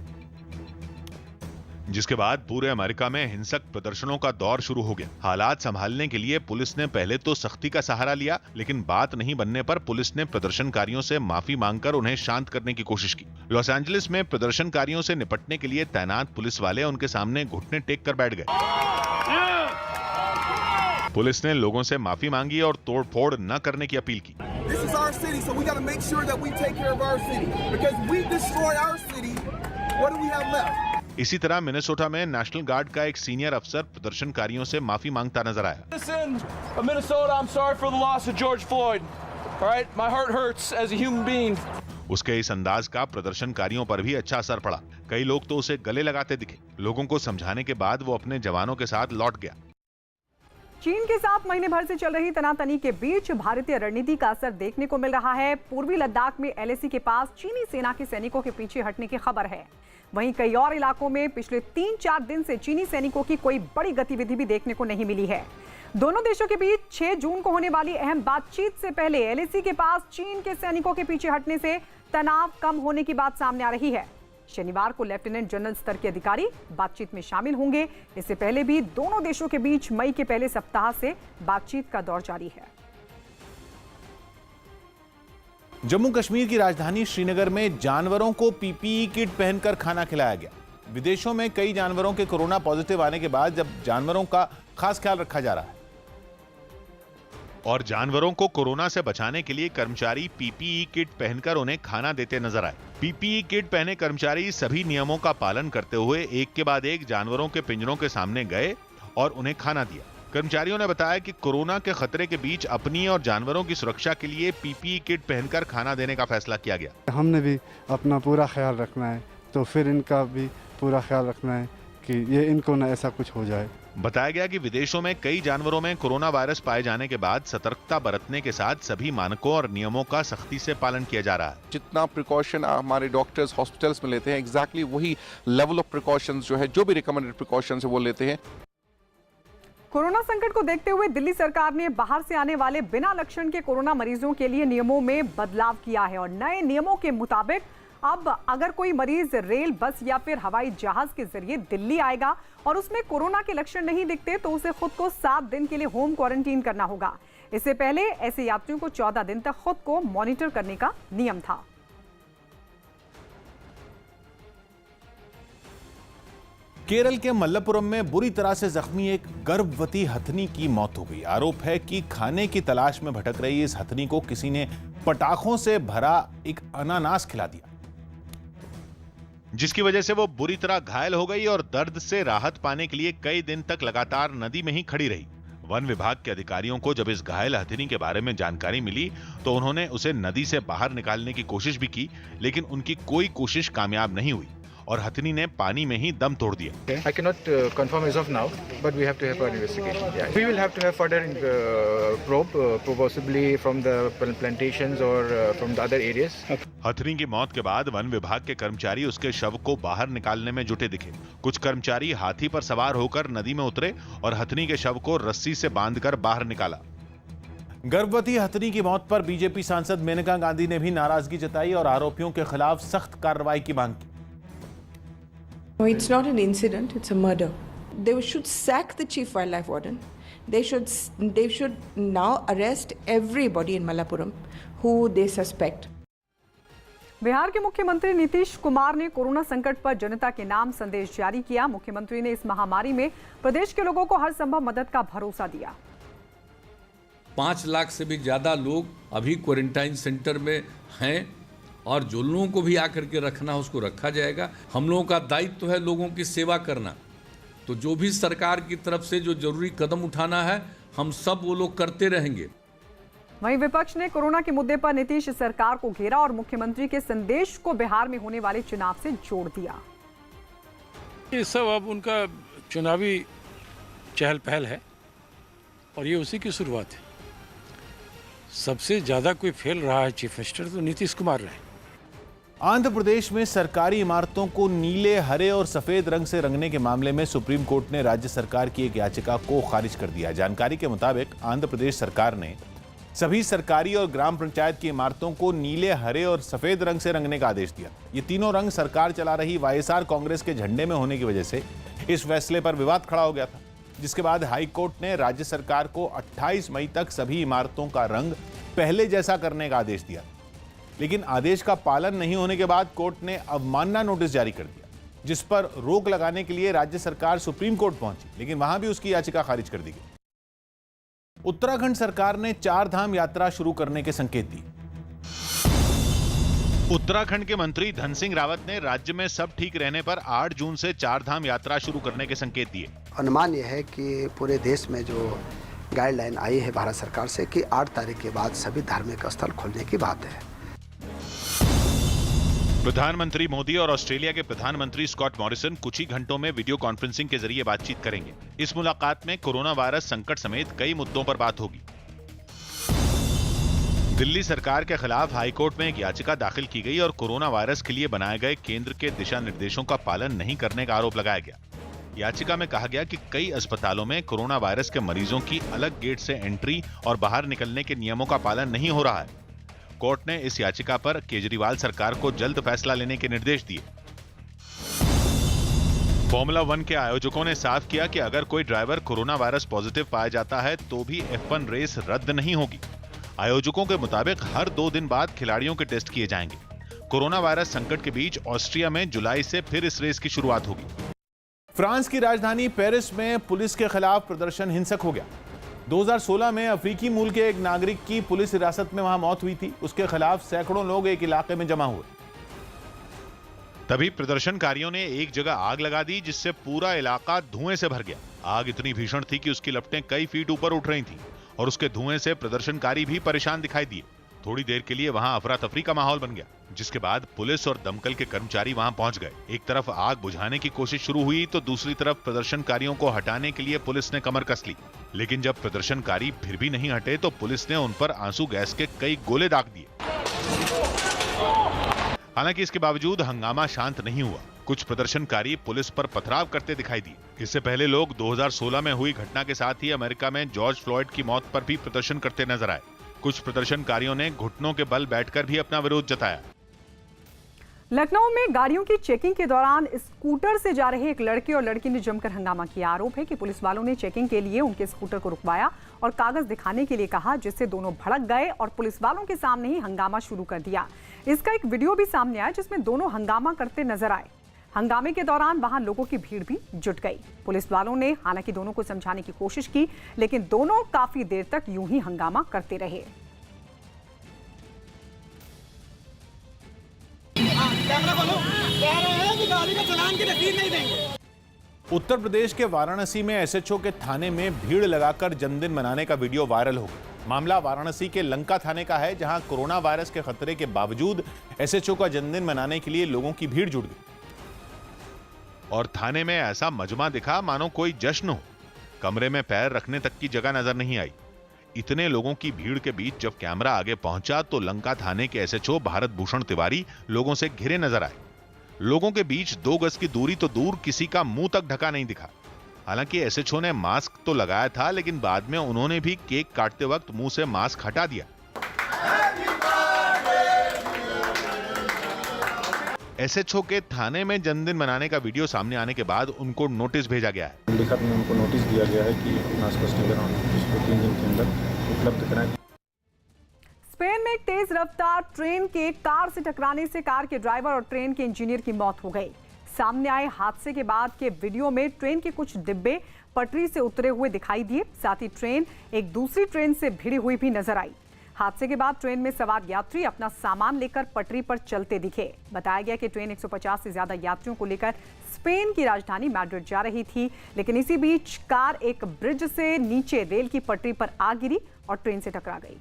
Speaker 2: जिसके बाद पूरे अमेरिका में हिंसक प्रदर्शनों का दौर शुरू हो गया। हालात संभालने के लिए पुलिस ने पहले तो सख्ती का सहारा लिया, लेकिन बात नहीं बनने पर पुलिस ने प्रदर्शनकारियों से माफी मांगकर उन्हें शांत करने की कोशिश की। लॉस एंजलिस में प्रदर्शनकारियों से निपटने के लिए तैनात पुलिस वाले उनके सामने घुटने टेक कर बैठ गए। पुलिस ने लोगों से माफी मांगी और तोड़फोड़ न करने की अपील की।
Speaker 19: This is our city, so we got to make sure that we take care of our city. Because we destroy our city, what do we have left?
Speaker 2: इसी तरह मिनेसोटा में नेशनल गार्ड का एक सीनियर अफसर प्रदर्शनकारियों से माफी मांगता नजर आया।
Speaker 26: Listen, Minnesota, I'm sorry for the loss of George Floyd. All right, my heart hurts as a human being.
Speaker 2: उसके इस अंदाज का प्रदर्शनकारियों पर भी अच्छा असर पड़ा। कई लोग तो उसे गले लगाते दिखे। लोगों को समझाने के बाद वो अपने जवानों के साथ लौट गया।
Speaker 4: चीन के साथ महीने भर से चल रही तनातनी के बीच भारतीय रणनीति का असर देखने को मिल रहा है। पूर्वी लद्दाख में LAC के पास चीनी सेना के सैनिकों के पीछे हटने की खबर है। वहीं कई और इलाकों में पिछले 3-4 दिन से चीनी सैनिकों की कोई बड़ी गतिविधि भी देखने को नहीं मिली है। दोनों देशों के बीच 6 जून को होने वाली अहम बातचीत से पहले LAC के पास चीन के सैनिकों के पीछे हटने से तनाव कम होने की बात सामने आ रही है। शनिवार को लेफ्टिनेंट जनरल स्तर के अधिकारी बातचीत में शामिल होंगे। इससे पहले भी दोनों देशों के बीच मई के पहले सप्ताह से बातचीत का दौर जारी है।
Speaker 1: जम्मू कश्मीर की राजधानी श्रीनगर में जानवरों को पीपीई किट पहनकर खाना खिलाया गया। विदेशों में कई जानवरों के कोरोना पॉजिटिव आने के बाद जब जानवरों का खास ख्याल रखा जा रहा है
Speaker 2: और जानवरों को कोरोना से बचाने के लिए कर्मचारी पीपीई किट पहनकर उन्हें खाना देते नजर आए। पीपीई किट पहने कर्मचारी सभी नियमों का पालन करते हुए एक के बाद एक जानवरों के पिंजरों के सामने गए और उन्हें खाना दिया। कर्मचारियों ने बताया कि कोरोना के खतरे के बीच अपनी और जानवरों की सुरक्षा के लिए पीपीई किट पहनकर खाना देने का फैसला किया गया।
Speaker 3: हमने भी अपना पूरा ख्याल रखना है, तो फिर इनका भी पूरा ख्याल रखना है कि ये इनको न ऐसा कुछ हो जाए।
Speaker 2: बताया गया कि विदेशों में कई जानवरों में कोरोना वायरस पाए जाने के बाद सतर्कता बरतने के साथ सभी मानकों और नियमों का सख्ती से पालन किया जा रहा है।
Speaker 6: जितना प्रिकॉशन हमारे डॉक्टर्स हॉस्पिटल्स में लेते हैं, एग्जैक्टली वही लेवल ऑफ प्रिकॉशंस जो है, जो भी रिकमेंडेड प्रिकॉशंस है वो लेते हैं।
Speaker 4: कोरोना संकट को देखते हुए दिल्ली सरकार ने बाहर से आने वाले बिना लक्षण के कोरोना मरीजों के लिए नियमों में बदलाव किया है और नए नियमों के मुताबिक अब अगर कोई मरीज रेल, बस या फिर हवाई जहाज के जरिए दिल्ली आएगा और उसमें कोरोना के लक्षण नहीं दिखते तो उसे खुद को 7 दिन के लिए होम क्वारंटीन करना होगा। इससे पहले ऐसे यात्रियों को 14 दिन तक खुद को मॉनिटर करने का नियम था।
Speaker 1: केरल के मल्लपुरम में बुरी तरह से जख्मी एक गर्भवती हथनी की मौत हो गई। आरोप है कि खाने की तलाश में भटक रही इस हथनी को किसी ने पटाखों से भरा एक अनानास खिला दिया,
Speaker 2: जिसकी वजह से वो बुरी तरह घायल हो गई और दर्द से राहत पाने के लिए कई दिन तक लगातार नदी में ही खड़ी रही। वन विभाग के अधिकारियों को जब इस घायल हथनी के बारे में जानकारी मिली तो उन्होंने उसे नदी से बाहर निकालने की कोशिश भी की, लेकिन उनकी कोई कोशिश कामयाब नहीं हुई और हथनी ने पानी में ही दम तोड़ दिया।
Speaker 20: I cannot confirm as of now, but we have to have an investigation. Yeah. We will have to have further probe, possibly from the plantations or from the other areas.
Speaker 2: हथनी की मौत के बाद वन विभाग के कर्मचारी उसके शव को बाहर निकालने में जुटे दिखे। कुछ कर्मचारी हाथी पर सवार होकर नदी में उतरे और हथनी के शव को रस्सी से बांधकर बाहर निकाला।
Speaker 1: गर्भवती हथनी की मौत पर बीजेपी सांसद मेनका गांधी ने भी नाराजगी जताई और आरोपियों के खिलाफ सख्त कार्रवाई की मांग की।
Speaker 21: No, it's not an incident, it's a murder. They should sack the chief wildlife warden. They should now arrest everybody in Malappuram who they suspect.
Speaker 4: Bihar के मुख्यमंत्री नीतीश कुमार ने कोरोना संकट पर जनता के नाम संदेश जारी किया। मुख्यमंत्री ने इस महामारी में प्रदेश के लोगों को हर संभव मदद का भरोसा दिया।
Speaker 22: 5 लाख से भी ज्यादा लोग अभी क्वारंटाइन सेंटर में हैं और जो लोगों को भी आकर के रखना है उसको रखा जाएगा। हम लोगों का दायित्व तो है लोगों की सेवा करना, तो जो भी सरकार की तरफ से जो जरूरी कदम उठाना है हम सब वो लोग करते रहेंगे।
Speaker 4: वहीं विपक्ष ने कोरोना के मुद्दे पर नीतीश सरकार को घेरा और मुख्यमंत्री के संदेश को बिहार में होने वाले चुनाव से जोड़ दिया।
Speaker 23: ये सब अब उनका चुनावी चहल पहल है और ये उसी की शुरुआत है। सबसे ज्यादा कोई फेल रहा है चीफ मिनिस्टर तो नीतीश कुमार रहे।
Speaker 1: आंध्र प्रदेश में सरकारी इमारतों को नीले, हरे और सफेद रंग से रंगने के मामले में सुप्रीम कोर्ट ने राज्य सरकार की एक याचिका को खारिज कर दिया। जानकारी के मुताबिक आंध्र प्रदेश सरकार ने सभी सरकारी और ग्राम पंचायत की इमारतों को नीले, हरे और सफेद रंग से रंगने का आदेश दिया। ये तीनों रंग सरकार चला रही वाईएसआर कांग्रेस के झंडे में होने की वजह से इस फैसले पर विवाद खड़ा हो गया था, जिसके बाद हाई कोर्ट ने राज्य सरकार को 28 मई तक सभी इमारतों का रंग पहले जैसा करने का आदेश दिया। लेकिन आदेश का पालन नहीं होने के बाद कोर्ट ने अवमानना नोटिस जारी कर दिया, जिस पर रोक लगाने के लिए राज्य सरकार सुप्रीम कोर्ट पहुंची, लेकिन वहां भी उसकी याचिका खारिज कर दी गई। उत्तराखंड सरकार ने 4 धाम यात्रा शुरू करने के संकेत दिए।
Speaker 2: उत्तराखंड के मंत्री धन सिंह रावत ने राज्य में सब ठीक रहने पर 8 जून से 4 धाम यात्रा शुरू करने के संकेत दिए।
Speaker 27: अनुमान यह है कि पूरे देश में जो गाइडलाइन आई है भारत सरकार से कि 8 तारीख के बाद सभी धार्मिक स्थल खोलने की बात है।
Speaker 2: प्रधानमंत्री मोदी और ऑस्ट्रेलिया के प्रधानमंत्री स्कॉट मॉरिसन कुछ ही घंटों में वीडियो कॉन्फ्रेंसिंग के जरिए बातचीत करेंगे। इस मुलाकात में कोरोना वायरस संकट समेत कई मुद्दों पर बात होगी। दिल्ली सरकार के खिलाफ हाईकोर्ट में एक याचिका दाखिल की गई और कोरोना वायरस के लिए बनाए गए केंद्र के दिशा निर्देशों का पालन नहीं करने का आरोप लगाया गया। याचिका में कहा गया कि कई अस्पतालों में कोरोना वायरस के मरीजों की अलग गेट से एंट्री और बाहर निकलने के नियमों का पालन नहीं हो रहा है। कोर्ट ने इस याचिका पर केजरीवाल सरकार को जल्द फैसला लेने के निर्देश दिए। फॉर्मूला 1 के आयोजकों ने साफ किया कि अगर कोई ड्राइवर कोरोना वायरस पॉजिटिव पाया जाता है तो भी F1 रेस रद्द नहीं होगी। आयोजकों के मुताबिक हर 2 दिन बाद खिलाड़ियों के टेस्ट किए जाएंगे। कोरोना वायरस संकट के बीच ऑस्ट्रिया में जुलाई से फिर इस रेस की शुरुआत होगी।
Speaker 1: फ्रांस की राजधानी पेरिस में पुलिस के खिलाफ प्रदर्शन हिंसक हो गया। 2016 में अफ्रीकी मूल के एक नागरिक की पुलिस हिरासत में वहां मौत हुई थी। उसके खिलाफ सैकड़ों लोग एक इलाके में जमा हुए।
Speaker 2: तभी प्रदर्शनकारियों ने एक जगह आग लगा दी, जिससे पूरा इलाका धुएं से भर गया। आग इतनी भीषण थी कि उसकी लपटें कई फीट ऊपर उठ रही थीं और उसके धुएं से प्रदर्शनकारी भी परेशान दिखाई दिए। थोड़ी देर के लिए वहां अफरा तफरी का माहौल बन गया, जिसके बाद पुलिस और दमकल के कर्मचारी वहां पहुंच गए। एक तरफ आग बुझाने की कोशिश शुरू हुई तो दूसरी तरफ प्रदर्शनकारियों को हटाने के लिए पुलिस ने कमर कस ली। लेकिन जब प्रदर्शनकारी फिर भी नहीं हटे तो पुलिस ने उन पर आंसू गैस के कई गोले दाग दिए। हालांकि इसके बावजूद हंगामा शांत नहीं हुआ। कुछ प्रदर्शनकारी पुलिस पर पथराव करते दिखाई दिए। इससे पहले लोग 2016 में हुई घटना के साथ ही अमेरिका में जॉर्ज फ्लॉयड की मौत पर भी प्रदर्शन करते नजर आए। कुछ प्रदर्शनकारियों ने घुटनों के बल बैठकर भी अपना विरोध जताया।
Speaker 4: लखनऊ में गाड़ियों की चेकिंग के दौरान स्कूटर से जा रहे एक लड़के और लड़की ने जमकर हंगामा किया। आरोप है कि पुलिस वालों ने चेकिंग के लिए उनके स्कूटर को रुकवाया और कागज दिखाने के लिए कहा, जिससे दोनों भड़क गए और पुलिस वालों के सामने ही हंगामा शुरू कर दिया। इसका एक वीडियो भी सामने आया जिसमें दोनों हंगामा करते नजर आए। हंगामे के दौरान वहां लोगों की भीड़ भी जुट गई। पुलिस वालों ने हालांकि दोनों को समझाने की कोशिश की, लेकिन दोनों काफी देर तक यूं ही हंगामा करते रहे।
Speaker 1: उत्तर प्रदेश के वाराणसी में एसएचओ के थाने में भीड़ लगाकर जन्मदिन मनाने का वीडियो वायरल हो गया। मामला वाराणसी के लंका थाने का है, जहां कोरोना वायरस के खतरे के बावजूद एसएचओ का जन्मदिन मनाने के लिए लोगों की भीड़ जुट गई।
Speaker 2: और थाने में ऐसा मजमा दिखा मानो कोई जश्न हो। कमरे में पैर रखने तक की जगह नजर नहीं आई। इतने लोगों की भीड़ के बीच जब कैमरा आगे पहुंचा तो लंका थाने के एसएचओ भारत भूषण तिवारी लोगों से घिरे नजर आए। लोगों के बीच 2 गज की दूरी तो दूर, किसी का मुंह तक ढका नहीं दिखा। हालांकि एसएचओ ने मास्क तो लगाया था, लेकिन बाद में उन्होंने भी केक काटते वक्त मुंह से मास्क हटा दिया। एसएचओ के थाने में जन्मदिन मनाने का वीडियो सामने आने के बाद उनको नोटिस भेजा गया है।
Speaker 7: लिखित में उनको नोटिस दिया गया है कि मास्क स्टिकर उसको 3 दिन के अंदर उपलब्ध कराएं।
Speaker 4: स्पेन में एक तेज रफ्तार ट्रेन के कार से टकराने से कार के ड्राइवर और ट्रेन के इंजीनियर की मौत हो गई। सामने आए हादसे के बाद के वीडियो में ट्रेन के कुछ डिब्बे पटरी से उतरे हुए दिखाई दिए। साथ ही ट्रेन एक दूसरी ट्रेन से भिड़ी हुई भी नजर आई। हादसे के बाद ट्रेन में सवार यात्री अपना सामान लेकर पटरी पर चलते दिखे। बताया गया कि ट्रेन 150 से ज्यादा यात्रियों को लेकर स्पेन की राजधानी मैड्रिड जा रही थी, लेकिन इसी बीच कार एक ब्रिज से नीचे रेल की पटरी पर आ गिरी और ट्रेन से टकरा गई।